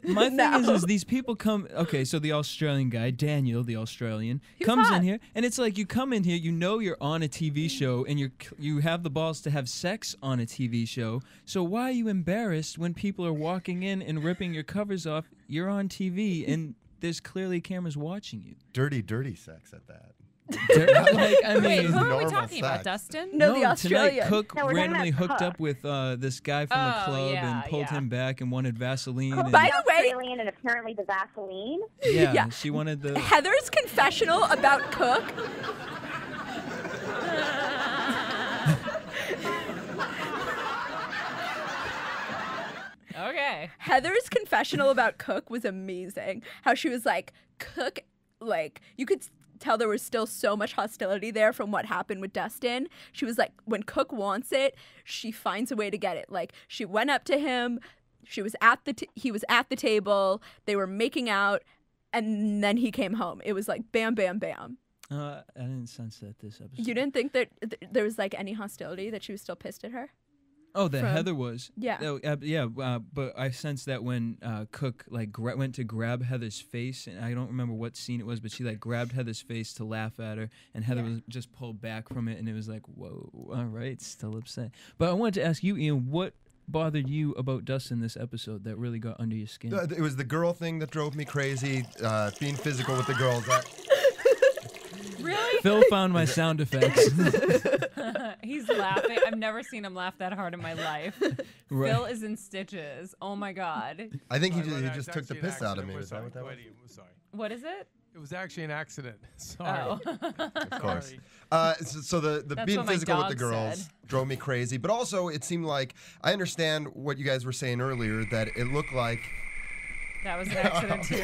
My thing is these people come. Okay, so the Australian guy, Daniel, the Australian, comes hot. in here, and it's like you come in here, you know you're on a TV show, and you have the balls to have sex on a TV show. So why are you embarrassed when people are walking in and ripping your covers off? You're on TV, and there's clearly cameras watching you. Dirty, dirty sex at that. Like, I mean, Wait, who are we normal talking about, sex. Dustin? No, the tonight Australian. Cook No, we're talking randomly about hooked Cook. up with this guy from the Oh, club yeah, and pulled yeah. him back and wanted Vaseline. and, By the way, Australian and apparently the Vaseline. yeah, she wanted the. Heather's confessional about Cook. Okay. Heather's confessional about Cook was amazing. How she was like, Cook, like, you could tell there was still so much hostility there from what happened with Dustin. She was like, when Cook wants it, she finds a way to get it. Like, she went up to him, he was at the table, they were making out, and then he came home. It was like, bam, bam, bam. I didn't sense that this episode. You didn't think that there was like any hostility, that she was still pissed at her? Oh, that from- Heather was. Yeah. Oh, but I sensed that when Cook like went to grab Heather's face, and I don't remember what scene it was, but she like grabbed Heather's face to laugh at her, and Heather was just pulled back from it, and it was like, whoa, all right, still upset. But I wanted to ask you, Ian, what bothered you about Dustin this episode that really got under your skin? It was the girl thing that drove me crazy. Being physical with the girls. Really? Phil found my sound effects. He's laughing. I've never seen him laugh that hard in my life. Right. Phil is in stitches. Oh my God. I think he Sorry, just took the actually an piss out of accident. me. We're Is that sorry. what that was? Wait, we're sorry. What is it? It was actually an accident. Sorry. Oh. Of course. Sorry. So the That's being what my physical with the dog girls said. drove me crazy. But also, it seemed like I understand what you guys were saying earlier, that it looked like That was an accident too.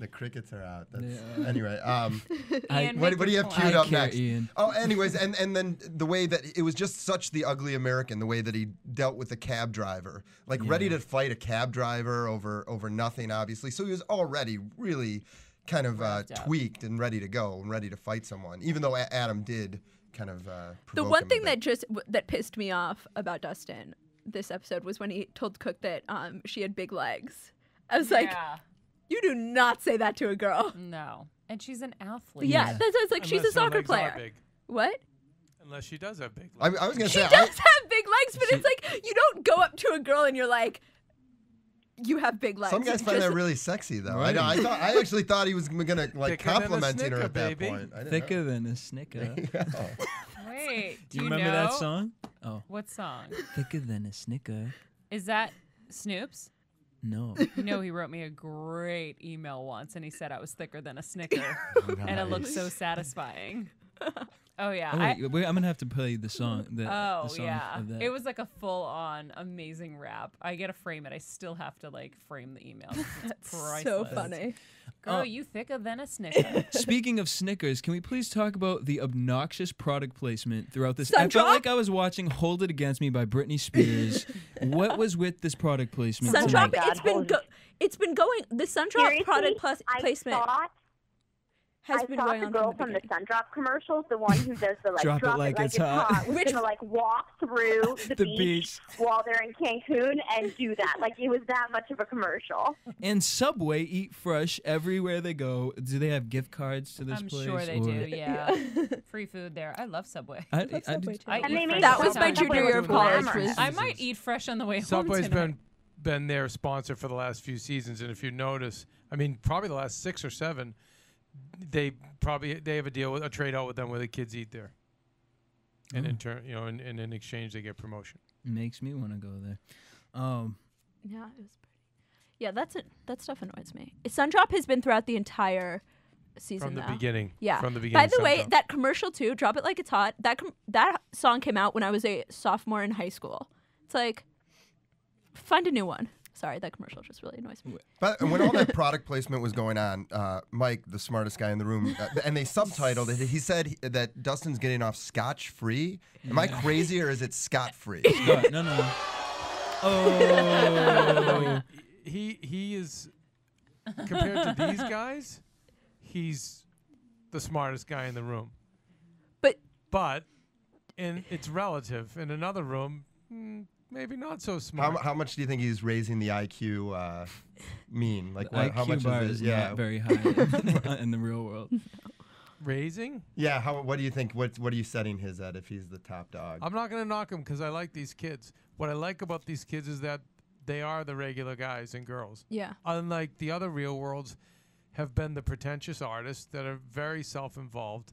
the crickets are out. That's, Yeah. Anyway, Ian, what make do you your have point. queued I up care, next? Ian. Oh, anyways, and then the way that it was just such the ugly American, the way that he dealt with the cab driver, like ready to fight a cab driver over nothing, obviously. So he was already really kind of Revved up. tweaked and ready to go and ready to fight someone, even though Adam did kind of The provoke one him a thing bit. that pissed me off about Dustin this episode was when he told Cook that she had big legs. I was like, Yeah. you do not say that to a girl. No. And she's an athlete. Yeah, that's what I was like. She's Unless a her soccer legs are player. big. What? Unless she does have big I legs. was gonna She say does have big legs, but it's like you don't go up to a girl and you're like, you have big legs. some guys It's find just- that really sexy, though. Right. I actually thought he was gonna like Thicker than a complimenting her Snicker, at that baby. point. I didn't Thicker know. than a snicker. Wait. Do you remember know? that song? Oh, What song? thicker than a snicker. Is that Snoop's? No. You know, he wrote me a great email once, and he said I was thicker than a Snicker, and it looked so satisfying. Oh yeah. Oh, wait, I'm gonna have to play the song. The Oh song yeah, of that. it was like a full-on amazing rap. I gotta frame it. I still have to like frame the email. It's so priceless. funny. Girl, you thicker than a Snicker. Speaking of Snickers, can we please talk about the obnoxious product placement throughout this? Sun I felt Drop? like I was watching "Hold It Against Me" by Britney Spears. What was with this product placement? Sun tonight? Drop, It's been going. The Sundrop Seriously, product I thought has been going the on girl from from the Sundrop commercials, the one who does the Drop it like it's hot. was gonna like walk through the beach while they're in Cancun and do that. Like it was that much of a commercial. And Subway eat fresh everywhere they go. Do they have gift cards to this I'm place? sure they or- do. Yeah, free food there. I love Subway. I Love Subway did- too. I And eat they made fresh That all was the my time. junior year of college. I might eat fresh on the way home Subway's tonight. been their sponsor for the last few seasons, and if you notice, I mean, probably the last 6 or 7, they have a deal with a trade out with them where the kids eat there, and in turn, and in exchange they get promotion. Makes me want to go there. Yeah, it was pretty. Yeah, that stuff annoys me. Sundrop has been throughout the entire season From the though. beginning. Yeah. From the beginning. By the way, Sundrop. that commercial too, "Drop It Like It's Hot." That song came out when I was a sophomore in high school. It's like, find a new one. Sorry, that commercial just really annoys me. But when all that product placement was going on, Mike, the smartest guy in the room, and they subtitled it. He said that Dustin's getting off scotch-free. Am I crazy or is it scot-free? No. Oh. he is, compared to these guys, he's the smartest guy in the room. But it's relative. In another room, maybe not so smart. How much do you think he's raising the IQ mean? Like The how IQ much bar is is it? Yeah. not very high in the real world. Raising? Yeah. What do you think? What are you setting his at if he's the top dog? I'm not going to knock him because I like these kids. What I like about these kids is that they are the regular guys and girls. Yeah. Unlike the other real worlds, have been the pretentious artists that are very self-involved.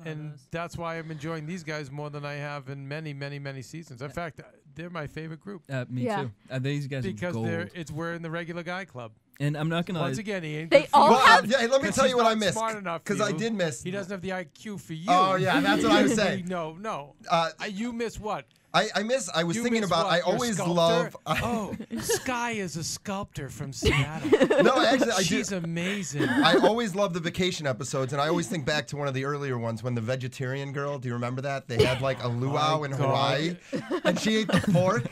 And that's why I'm enjoying these guys more than I have in many, many, many seasons. In fact, they're my favorite group. Me too. These guys because are gold. we're in the regular guy club. And I'm not gonna Once lie. again, he ain't They good for all you. have- Yeah, let me 'Cause tell he's you what I not missed. smart enough for Because I you. did miss. He doesn't have the IQ for you. Oh yeah, that's what I was saying. No. You miss what? I was You thinking miss about. what? I Your always sculptor? love. Sky is a sculptor from Seattle. No, actually, I do. She's amazing. I always love the vacation episodes, and I always think back to one of the earlier ones when the vegetarian girl. Do you remember that? They had like a luau in Hawaii, and she ate the pork.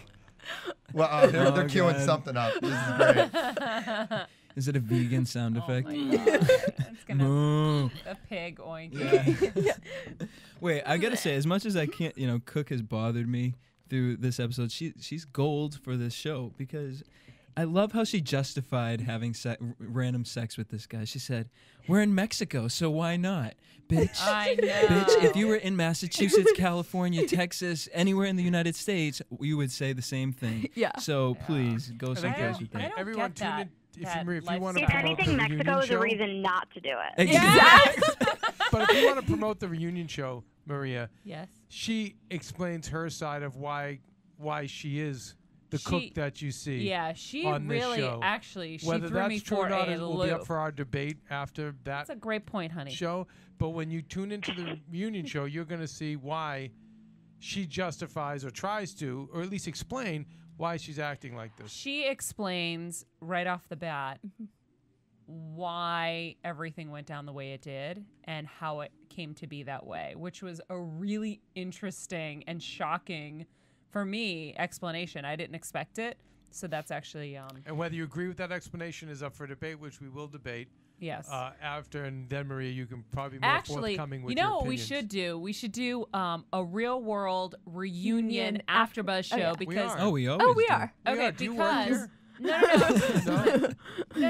Well, they're queuing God. something up. This is great. Is it a vegan sound effect? It's gonna Moo. a pig oinking. Wait, I gotta say, as much as I can't, Cook has bothered me through this episode. She's gold for this show because I love how she justified having random sex with this guy. She said, "We're in Mexico, so why not, bitch? I know. Bitch, if you were in Massachusetts, California, Texas, anywhere in the United States, you would say the same thing. Yeah. So please go I someplace with I that." don't Everyone get tune that. in. If that you want to If promote anything, the Mexico reunion is a show, reason not to do it. Exactly. but if you want to promote the reunion show, Maria, Yes. she explains her side of why she is the cook that you see. Yeah, she on this really show. actually she Whether threw that's me true for or not a will be up loop. for our debate after that That's a great point, honey. show. But when you tune into the reunion show, you're going to see why she justifies or tries to, or at least explain why she's acting like this. She explains right off the bat why everything went down the way it did and how it came to be that way, which was a really interesting and shocking, for me, explanation. I didn't expect it, so that's actually And whether you agree with that explanation is up for debate, which we will debate. Yes. After, and then Maria, you can probably be more Actually, forthcoming with you know your what we opinions. should do? We should do a real world reunion AfterBuzz show yeah. because We are. We are. okay Do you work because here?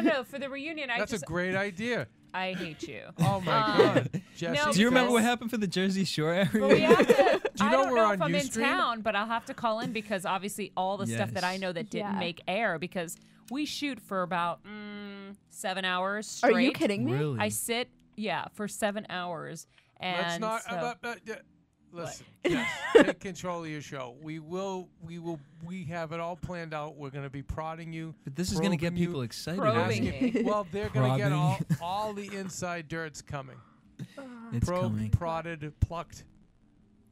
no for the reunion That's a great idea. I hate you. Oh my God, Jesse. no, Do you remember because- what happened for the Jersey Shore area? But we have to, Do you I know don't we're know on if I'm in Ustream? town, but I'll have to call in because obviously all the stuff that I Yes. know that didn't Yeah. make air because we shoot for about 7 hours straight. Are you kidding me? Really? I sit, for 7 hours. And Let's not. so- Listen, yes, take control of your show. We have it all planned out. We're going to be prodding you. But this is going to get probing you, people excited. Probing isn't it? me. Well, they're going to get Probing. all the inside dirt's coming. It's coming. Prodded, plucked.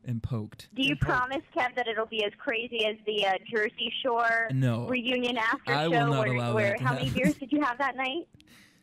And poked. Do you And Pope. promise, Kev, that it'll be as crazy as the Jersey Shore No. reunion after I show? will not where, allow where that to how many happen. beers did you have that night?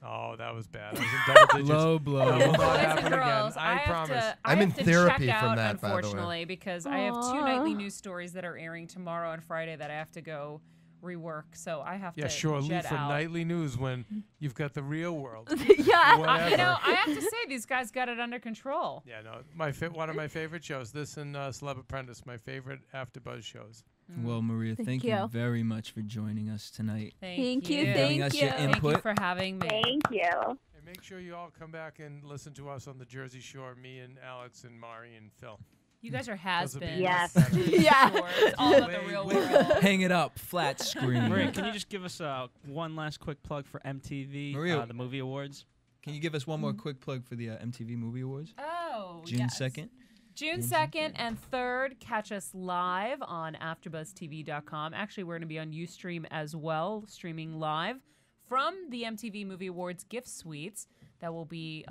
Oh, that was bad. I was in double digits. Low blow. That will not Listen, happen girls, again. I promise. I'm I in have to therapy check from out, that, by the way. unfortunately, because I have 2 nightly news stories that are airing tomorrow and Friday that I have to go rework, so I have Yeah, to sure. Leave jet for out. nightly news when you've got the real world. Yeah. Whatever. I have to say these guys got it under control. Yeah, no. One of my favorite shows. This and Celeb Apprentice, my favorite AfterBuzz shows. Well, Maria, thank you very much for joining us tonight. Thank you. Giving us your Thank you input. for having me. Thank you. And make sure you all come back and listen to us on the Jersey Shore. Me and Alex and Mari and Phil. You guys are has-beens. Yes. Yeah. It's all about the real world. Hang it up, flat screen. Maria, can you just give us one last quick plug for MTV, Maria. the movie awards? Can you give us one more quick plug for the MTV Movie Awards? Oh, June 2nd? June 2nd and 3rd. Catch us live on AfterBuzzTV.com. Actually, we're going to be on Ustream as well, streaming live from the MTV Movie Awards gift suites that will be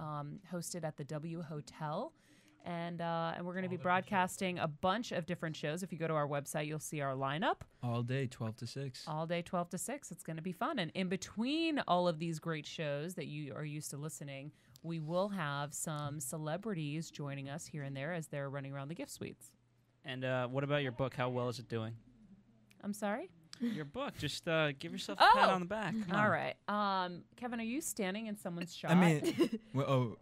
hosted at the W Hotel. And we're going to be broadcasting a bunch of different shows. If you go to our website, you'll see our lineup. All day, 12 to 6. All day, 12 to 6. It's going to be fun. And in between all of these great shows that you are used to listening, we will have some celebrities joining us here and there as they're running around the gift suites. And what about your book? How well is it doing? I'm sorry? Your book. Just give yourself a pat on the back. Come All on. right. Kevin, are you standing in someone's shot? I mean, well,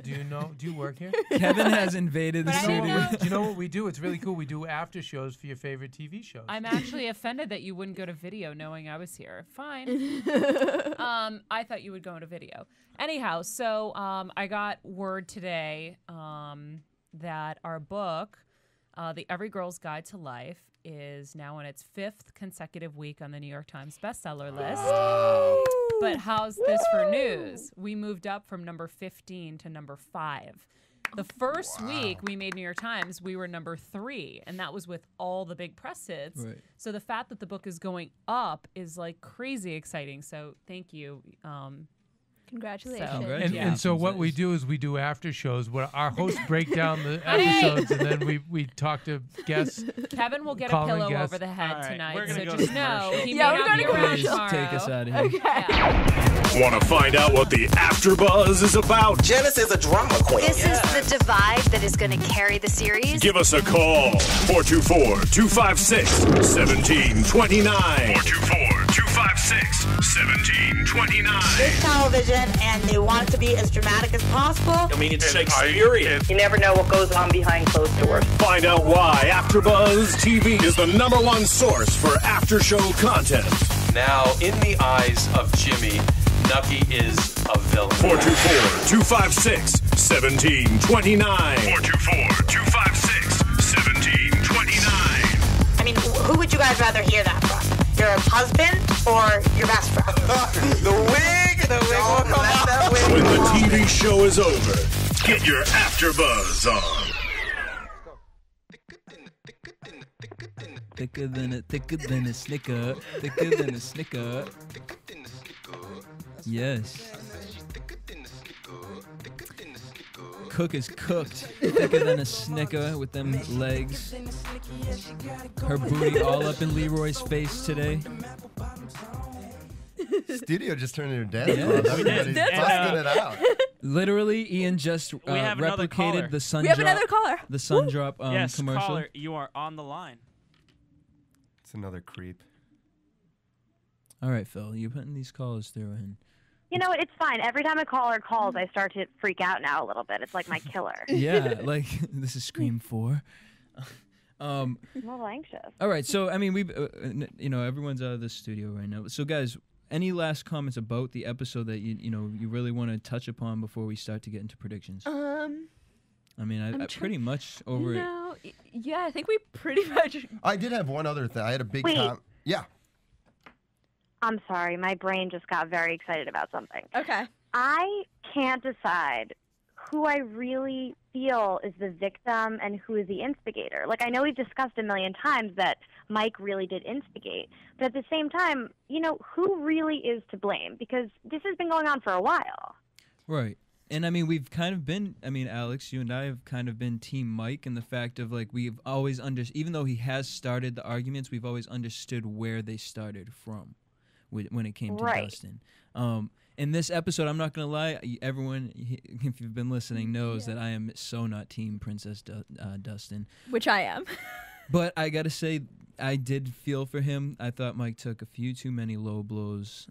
Do you work here? Kevin has invaded the But I didn't studio. know- Do you know what we do? It's really cool. We do after shows for your favorite TV shows. I'm actually offended that you wouldn't go to video knowing I was here. Fine. I thought you would go to video. Anyhow, so I got word today that our book, The Every Girl's Guide to Life, is now in its 5th consecutive week on the New York Times bestseller list. But how's this for news? We moved up from number 15 to number 5. The first week we made New York Times, we were number 3, and that was with all the big press hits. Right. So the fact that the book is going up is like crazy exciting. So thank you. Congratulations. And so what we do is we do after shows where our hosts break down the episodes and then we talk to guests. Kevin will get a Calling pillow guests. over the head All right, tonight. we're gonna So go just to know commercial. he Yeah, may we're not going be to around Please tomorrow. take us out of here. Okay. Want to find out what the AfterBuzz is about? Janice is a drama queen. This is the divide that is going to carry the series. Give us a call. 424-256-1729. 424-256-1729. It's television, and they want it to be as dramatic as possible. I mean, it's Shakespearean. You never know what goes on behind closed doors. Find out why AfterBuzz TV is the #1 source for after-show content. Now, in the eyes of Jimmy, Nucky is a villain. 424-256-1729. 424-256-1729. I mean, who would you guys rather hear that from? Your husband or your best friend? The wig will come out. When the TV show is over, get your AfterBuzz on. Thicker than a snicker. Thicker than a snicker. Yes. Cook is cooked. Thicker than a snicker with them legs. Her booty all up in Leroy's face today. Studio just turned into a dance Yeah. club. We Everybody's did. busting it out. Literally, Ian just We have another caller. replicated the sun We have drop. another caller. The sun drop Yes, commercial. caller, you are on the line. It's another creep. All right, Phil, you're putting these callers through, and You know, it's fine. Every time a caller calls, I start to freak out now a little bit. It's like my killer. yeah, like this is Scream 4. I'm a little anxious. All right, so I mean, we, everyone's out of the studio right now. So, guys, any last comments about the episode that you really want to touch upon before we start to get into predictions? I mean, I pretty much over it. No, yeah, I think we pretty much. I did have one other thing. I had a big Wait. Yeah. I'm sorry. My brain just got very excited about something. Okay. I can't decide who I really feel is the victim and who is the instigator. Like, I know we've discussed a million times that Mike really did instigate, but at the same time, who really is to blame? Because this has been going on for a while. Right. And I mean, we've kind of been, Alex, you and I have kind of been Team Mike in the fact of, like, we've always even though he has started the arguments, we've always understood where they started from when it came to Dustin. In this episode, I'm not going to lie, everyone, if you've been listening, knows that I am so not Team Princess Dustin. Which I am. But I got to say, I did feel for him. I thought Mike took a few too many low blows.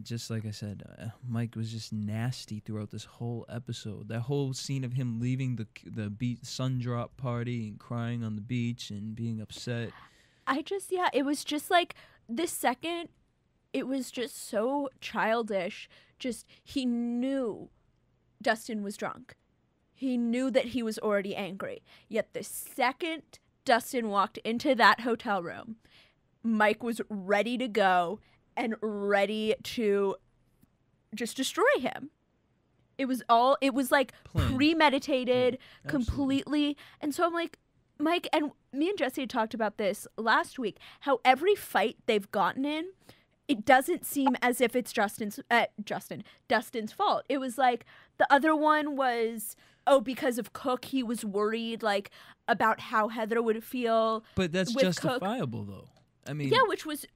Just like I said, Mike was just nasty throughout this whole episode. That whole scene of him leaving the beach sun drop party and crying on the beach and being upset. It was just like this second, it was just so childish. Just, he knew Dustin was drunk. He knew that he was already angry. Yet the second Dustin walked into that hotel room, Mike was ready to go and ready to just destroy him. It was like premeditated, completely. And so I'm like, Mike, and me and Jesse had talked about this last week, how every fight they've gotten in, it doesn't seem as if it's Dustin's fault. It was like the other one was, because of Cook, he was worried like about how Heather would feel. But that's justifiable though. I mean, which was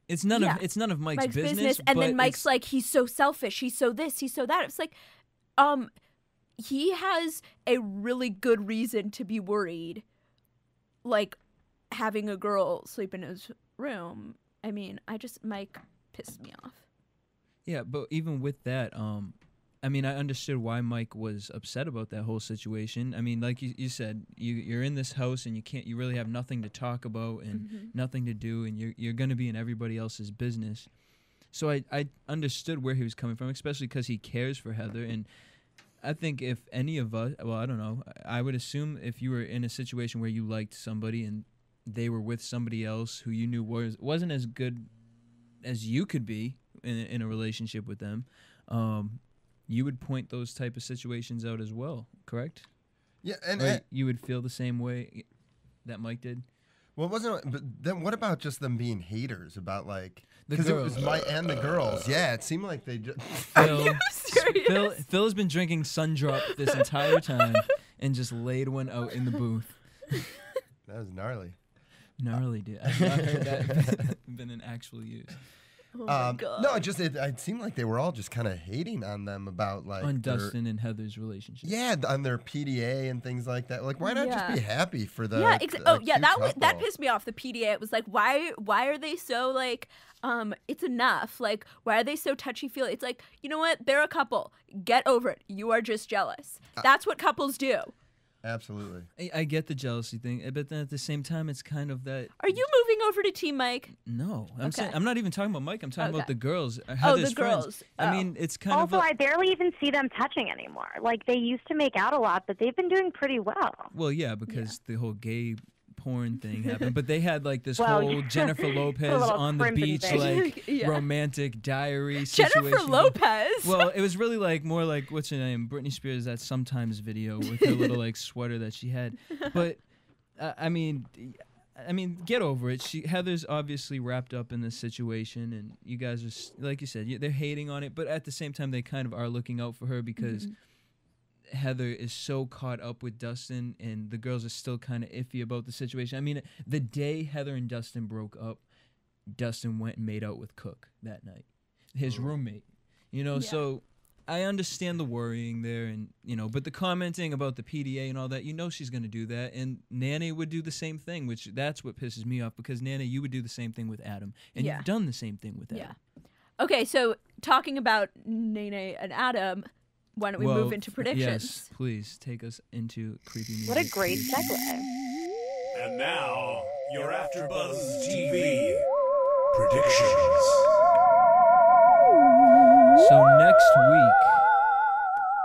it's none of Mike's business. And then Mike's like, he's so selfish, he's so this, he's so that. It's like, he has a really good reason to be worried, like having a girl sleep in his room. I mean, Mike pissed me off. Yeah, but even with that, I mean, I understood why Mike was upset about that whole situation. I mean, like you said, you're in this house and you really have nothing to talk about and nothing to do, and you're going to be in everybody else's business. So I understood where he was coming from, especially because he cares for Heather. And I think if any of us, well, I don't know, I would assume if you were in a situation where you liked somebody and they were with somebody else who you knew wasn't as good as you could be in a relationship with them, you would point those type of situations out as well, correct? Yeah, and you would feel the same way that Mike did. Well, it wasn't. But then, what about just them being haters about like the girls? It was Mike and the girls. Yeah, it seemed like they just. Phil has been drinking Sundrop this entire time and just laid one out in the booth. That was gnarly. Gnarly, dude. I've not heard that been in actual use. Oh my God. No, it seemed like they were all just kind of hating on them about like on Dustin and Heather's relationship. Yeah, on their PDA and things like that. Like, why not just be happy for the? That pissed me off. The PDA. It was like, why are they so like, it's enough. Like, why are they so touchy feely? It's like, you know what? They're a couple. Get over it. You are just jealous. That's what couples do. Absolutely. I get the jealousy thing, but then at the same time, it's kind of that. Are you moving over to Team Mike? No, I'm saying I'm not even talking about Mike. I'm talking about the girls. The girls. I mean, it's kind also, of. I barely even see them touching anymore. Like they used to make out a lot, but they've been doing pretty well. Well, yeah, because the whole gay porn thing happened, but they had like this whole Jennifer Lopez on the beach like romantic diary situation. Jennifer Lopez. Well, it was really like more like what's her name, Britney Spears, that Sometimes video with her little like sweater that she had. But I mean, get over it. Heather's obviously wrapped up in this situation, and you guys are like you said, they're hating on it, but at the same time, they kind of are looking out for her because. Heather is so caught up with Dustin, and the girls are still kind of iffy about the situation. I mean, the day Heather and Dustin broke up, Dustin went and made out with Cook that night, his roommate. You know, so I understand the worrying there, and but the commenting about the PDA and all that, she's going to do that, and Nany would do the same thing, which that's what pisses me off because Nany, you would do the same thing with Adam, and you've done the same thing with Adam. Okay, so talking about Nany and Adam. Why don't we move into predictions? Yes, please take us into creepy music. What a great segue. And now, your AfterBuzz TV predictions. So next week,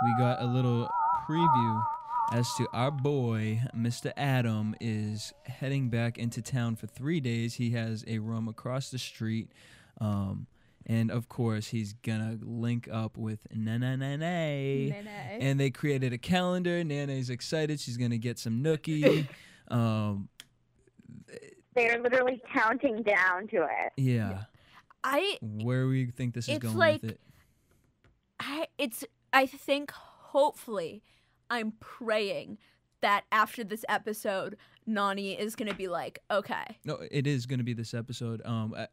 we got a little preview as to our boy, Mr. Adam, is heading back into town for 3 days. He has a room across the street. And, of course, he's going to link up with Nany. And they created a calendar. Nany's excited. She's going to get some nookie. They're literally counting down to it. Yeah. Where do you think this is going with it? I think, hopefully, I'm praying that after this episode, Nany is going to be like, okay. No, it is going to be this episode. No.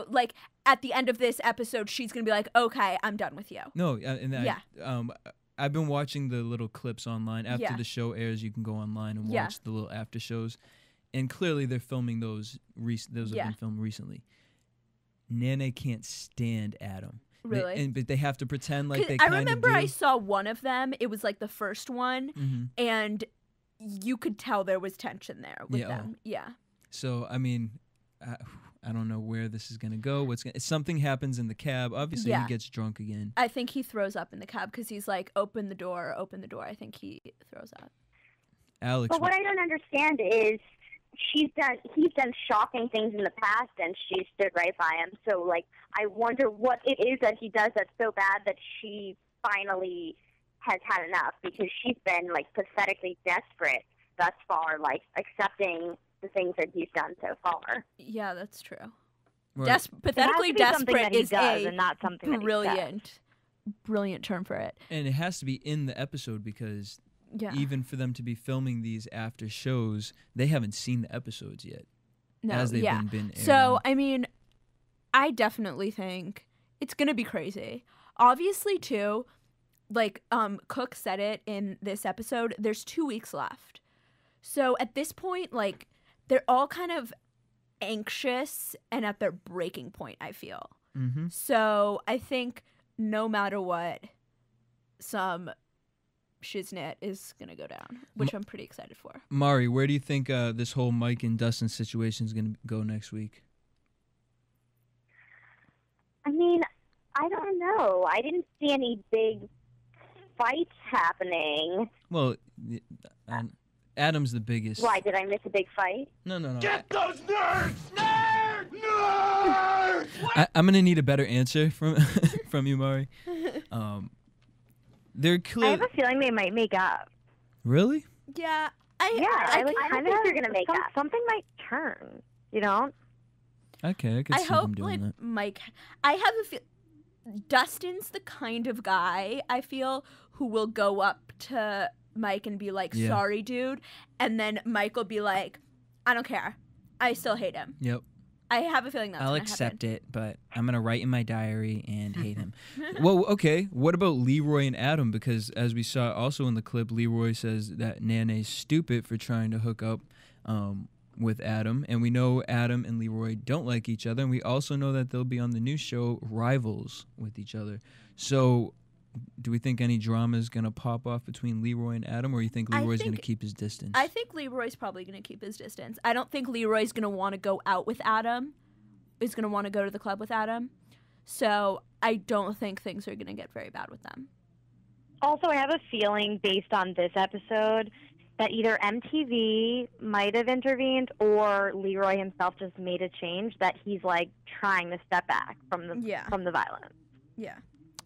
Like, at the end of this episode, she's going to be like, okay, I'm done with you. No, I've been watching the little clips online. After the show airs, you can go online and watch the little after shows. and clearly they're filming those. Those have been filmed recently. Nany can't stand Adam. Really? But they have to pretend like they I kind of remember do. I saw one of them. It was like the first one, and you could tell there was tension there with them. Yeah. So I mean, I don't know where this is gonna go. Something happens in the cab. Obviously, he gets drunk again. I think he throws up in the cab because he's like, "Open the door, open the door." I think he throws up. Alex. But what I don't understand is he's done shocking things in the past, and she stood right by him. So, like, I wonder what it is that he does that's so bad that she finally has had enough, because she's been, like, pathetically desperate thus far, like, accepting the things that he's done so far. Yeah, that's true. Right. Pathetically desperate is and not something brilliant term for it. And it has to be in the episode because even for them to be filming these after shows, they haven't seen the episodes yet. No, as they've been aired. So, I mean, I definitely think it's going to be crazy. Obviously, too, like Cook said it in this episode, there's 2 weeks left. So at this point, like, they're all kind of anxious and at their breaking point, I feel. Mm-hmm. So I think no matter what, some shiznit is going to go down, which I'm pretty excited for. Mari, where do you think this whole Mike and Dustin situation is going to go next week? I mean, I don't know. I didn't see any big fights happening. Well, Adam's the biggest. Why, did I miss a big fight? No. Get those nerds! Nerds! I'm going to need a better answer from from you, Mari. They're clear. I have a feeling they might make up. Really? Yeah. I kind of think they're gonna make up. Something might turn. You know. Okay, I could see them doing that. Mike. I have a feel. Dustin's the kind of guy I feel who will go up to Mike and be like, "Sorry, dude," and then Mike will be like, "I don't care. I still hate him." Yep. I have a feeling that's I'll gonna accept happen. it, but I'm going to write in my diary and hate him. Well, okay. What about Leroy and Adam? Because as we saw also in the clip, Leroy says that Nany's stupid for trying to hook up with Adam. And we know Adam and Leroy don't like each other. And we also know that they'll be on the new show Rivals with each other. So do we think any drama is going to pop off between Leroy and Adam, or you think Leroy's going to keep his distance? I think Leroy's probably going to keep his distance. I don't think Leroy's going to want to go out with Adam. He's going to want to go to the club with Adam. So I don't think things are going to get very bad with them. Also, I have a feeling based on this episode that either MTV might have intervened or Leroy himself just made a change that he's like trying to step back from the violence. Yeah.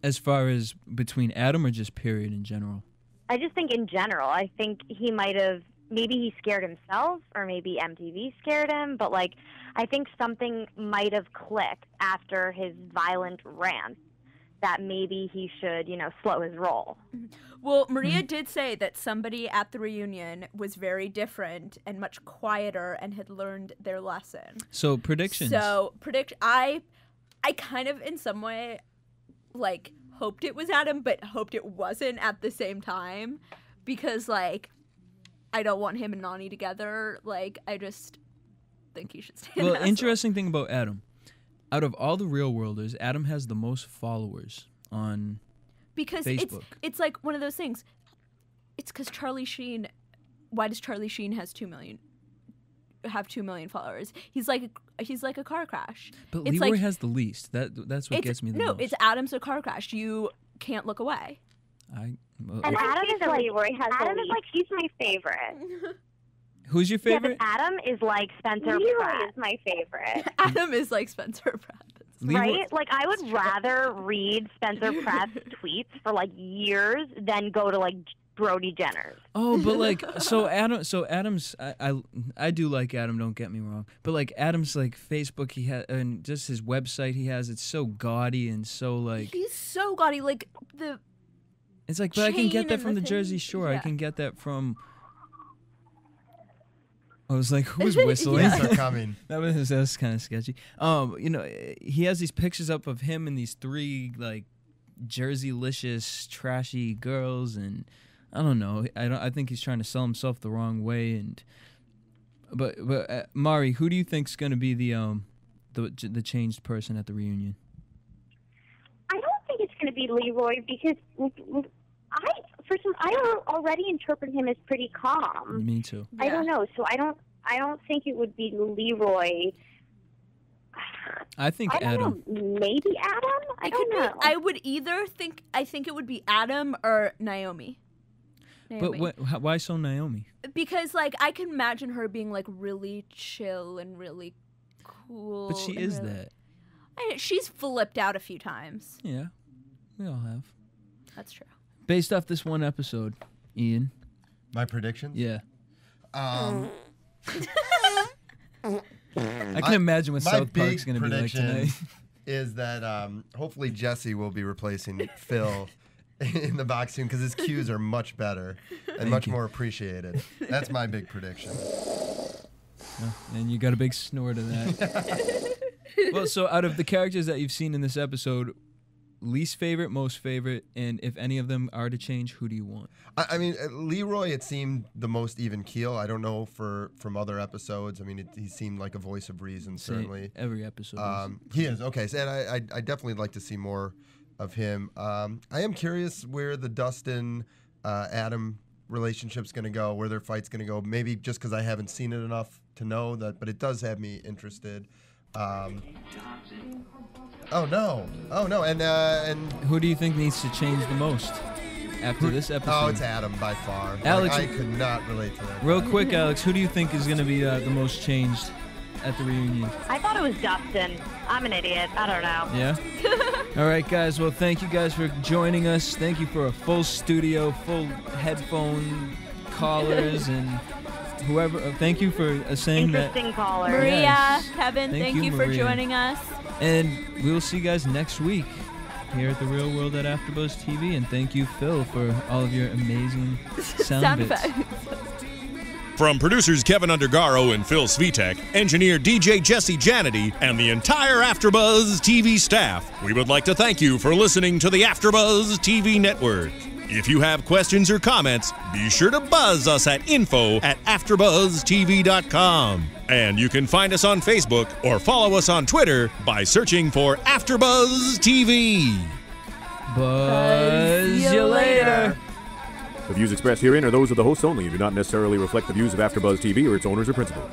As far as between Adam or just period in general? I just think in general, I think he might have, maybe he scared himself or maybe MTV scared him, but like I think something might have clicked after his violent rant that maybe he should, slow his roll. Well, Maria did say that somebody at the reunion was very different and much quieter and had learned their lesson. So predictions. I kind of in some way like hoped it was Adam, but hoped it wasn't at the same time, because like I don't want him and Nany together. Like I just think he should stay. Well, interesting thing about Adam, out of all the Real Worlders, Adam has the most followers on Facebook. It's like one of those things. It's because Charlie Sheen. Why does Charlie Sheen have 2 million followers? He's like a car crash. But Leroy has the least. That's what gets me the most. No, it's Adam's a car crash. You can't look away. And Adam is like Leroy has Adam is like, he's my favorite. Who's your favorite? Yeah, but Adam is like Spencer Pratt. Is my favorite. Adam is like Spencer Pratt. Right? Like I would rather read Spencer Pratt's tweets for like years than go to like Brody Jenner's. Oh, but like Adam's I do like Adam, don't get me wrong. But like Adam's like Facebook he has and just his website he has, it's so gaudy and so like he's so gaudy, like the it's like, but I can get that from the thing. Jersey Shore. Yeah. I can get that from I was like, who's whistling? Are coming. That's kind of sketchy. He has these pictures up of him and these 3 like Jersey-licious trashy girls, and I don't know. I think he's trying to sell himself the wrong way, and But Mari, who do you think's going to be the changed person at the reunion? I don't think it's going to be Leroy because I already interpret him as pretty calm. Me too. I don't know, so I don't think it would be Leroy. I think Adam. Maybe Adam. I don't know. I would either think. I think it would be Adam or Naomi. But why so Naomi? Because like I can imagine her being like really chill and really cool. But she is that. She's flipped out a few times. Yeah, we all have. That's true. Based off this one episode, Ian. My predictions? Yeah. I can imagine what South Park's going to be like tonight. Is that hopefully Jesse will be replacing Phil in the box soon because his cues are much better and much more appreciated. That's my big prediction. And you got a big snort of that. Well, so out of the characters that you've seen in this episode, least favorite, most favorite, and if any of them are to change, who do you want? I mean, Leroy, it seemed the most even keel. I don't know from other episodes. I mean, he seemed like a voice of reason, certainly. Every episode. He is. Okay, so and I definitely like to see more of him. I am curious where the Dustin, Adam relationship's going to go, where their fight's going to go. Maybe just because I haven't seen it enough to know that, but it does have me interested. Oh no! And who do you think needs to change the most after this episode? Oh, it's Adam by far. Alex, I could not relate to that. Real quick, Alex, who do you think is going to be the most changed at the reunion? I thought it was Dustin. I'm an idiot. I don't know. Yeah? All right, guys. Well, thank you guys for joining us. Thank you for a full studio, full headphone callers, and whoever. Thank you for saying that. Interesting caller. Maria, Yes. Kevin, thank you for Maria. joining us. And we'll see you guys next week here at The Real World at AfterBuzz TV. And thank you, Phil, for all of your amazing sound bits. From producers Keven Undergaro and Phil Svitek, engineer DJ Jesse Janedy, and the entire AfterBuzz TV staff, we would like to thank you for listening to the AfterBuzz TV network. If you have questions or comments, be sure to buzz us at info@AfterBuzzTV.com. And you can find us on Facebook or follow us on Twitter by searching for AfterBuzz TV. Buzz you later. The views expressed herein are those of the hosts only and do not necessarily reflect the views of AfterBuzz TV or its owners or principals.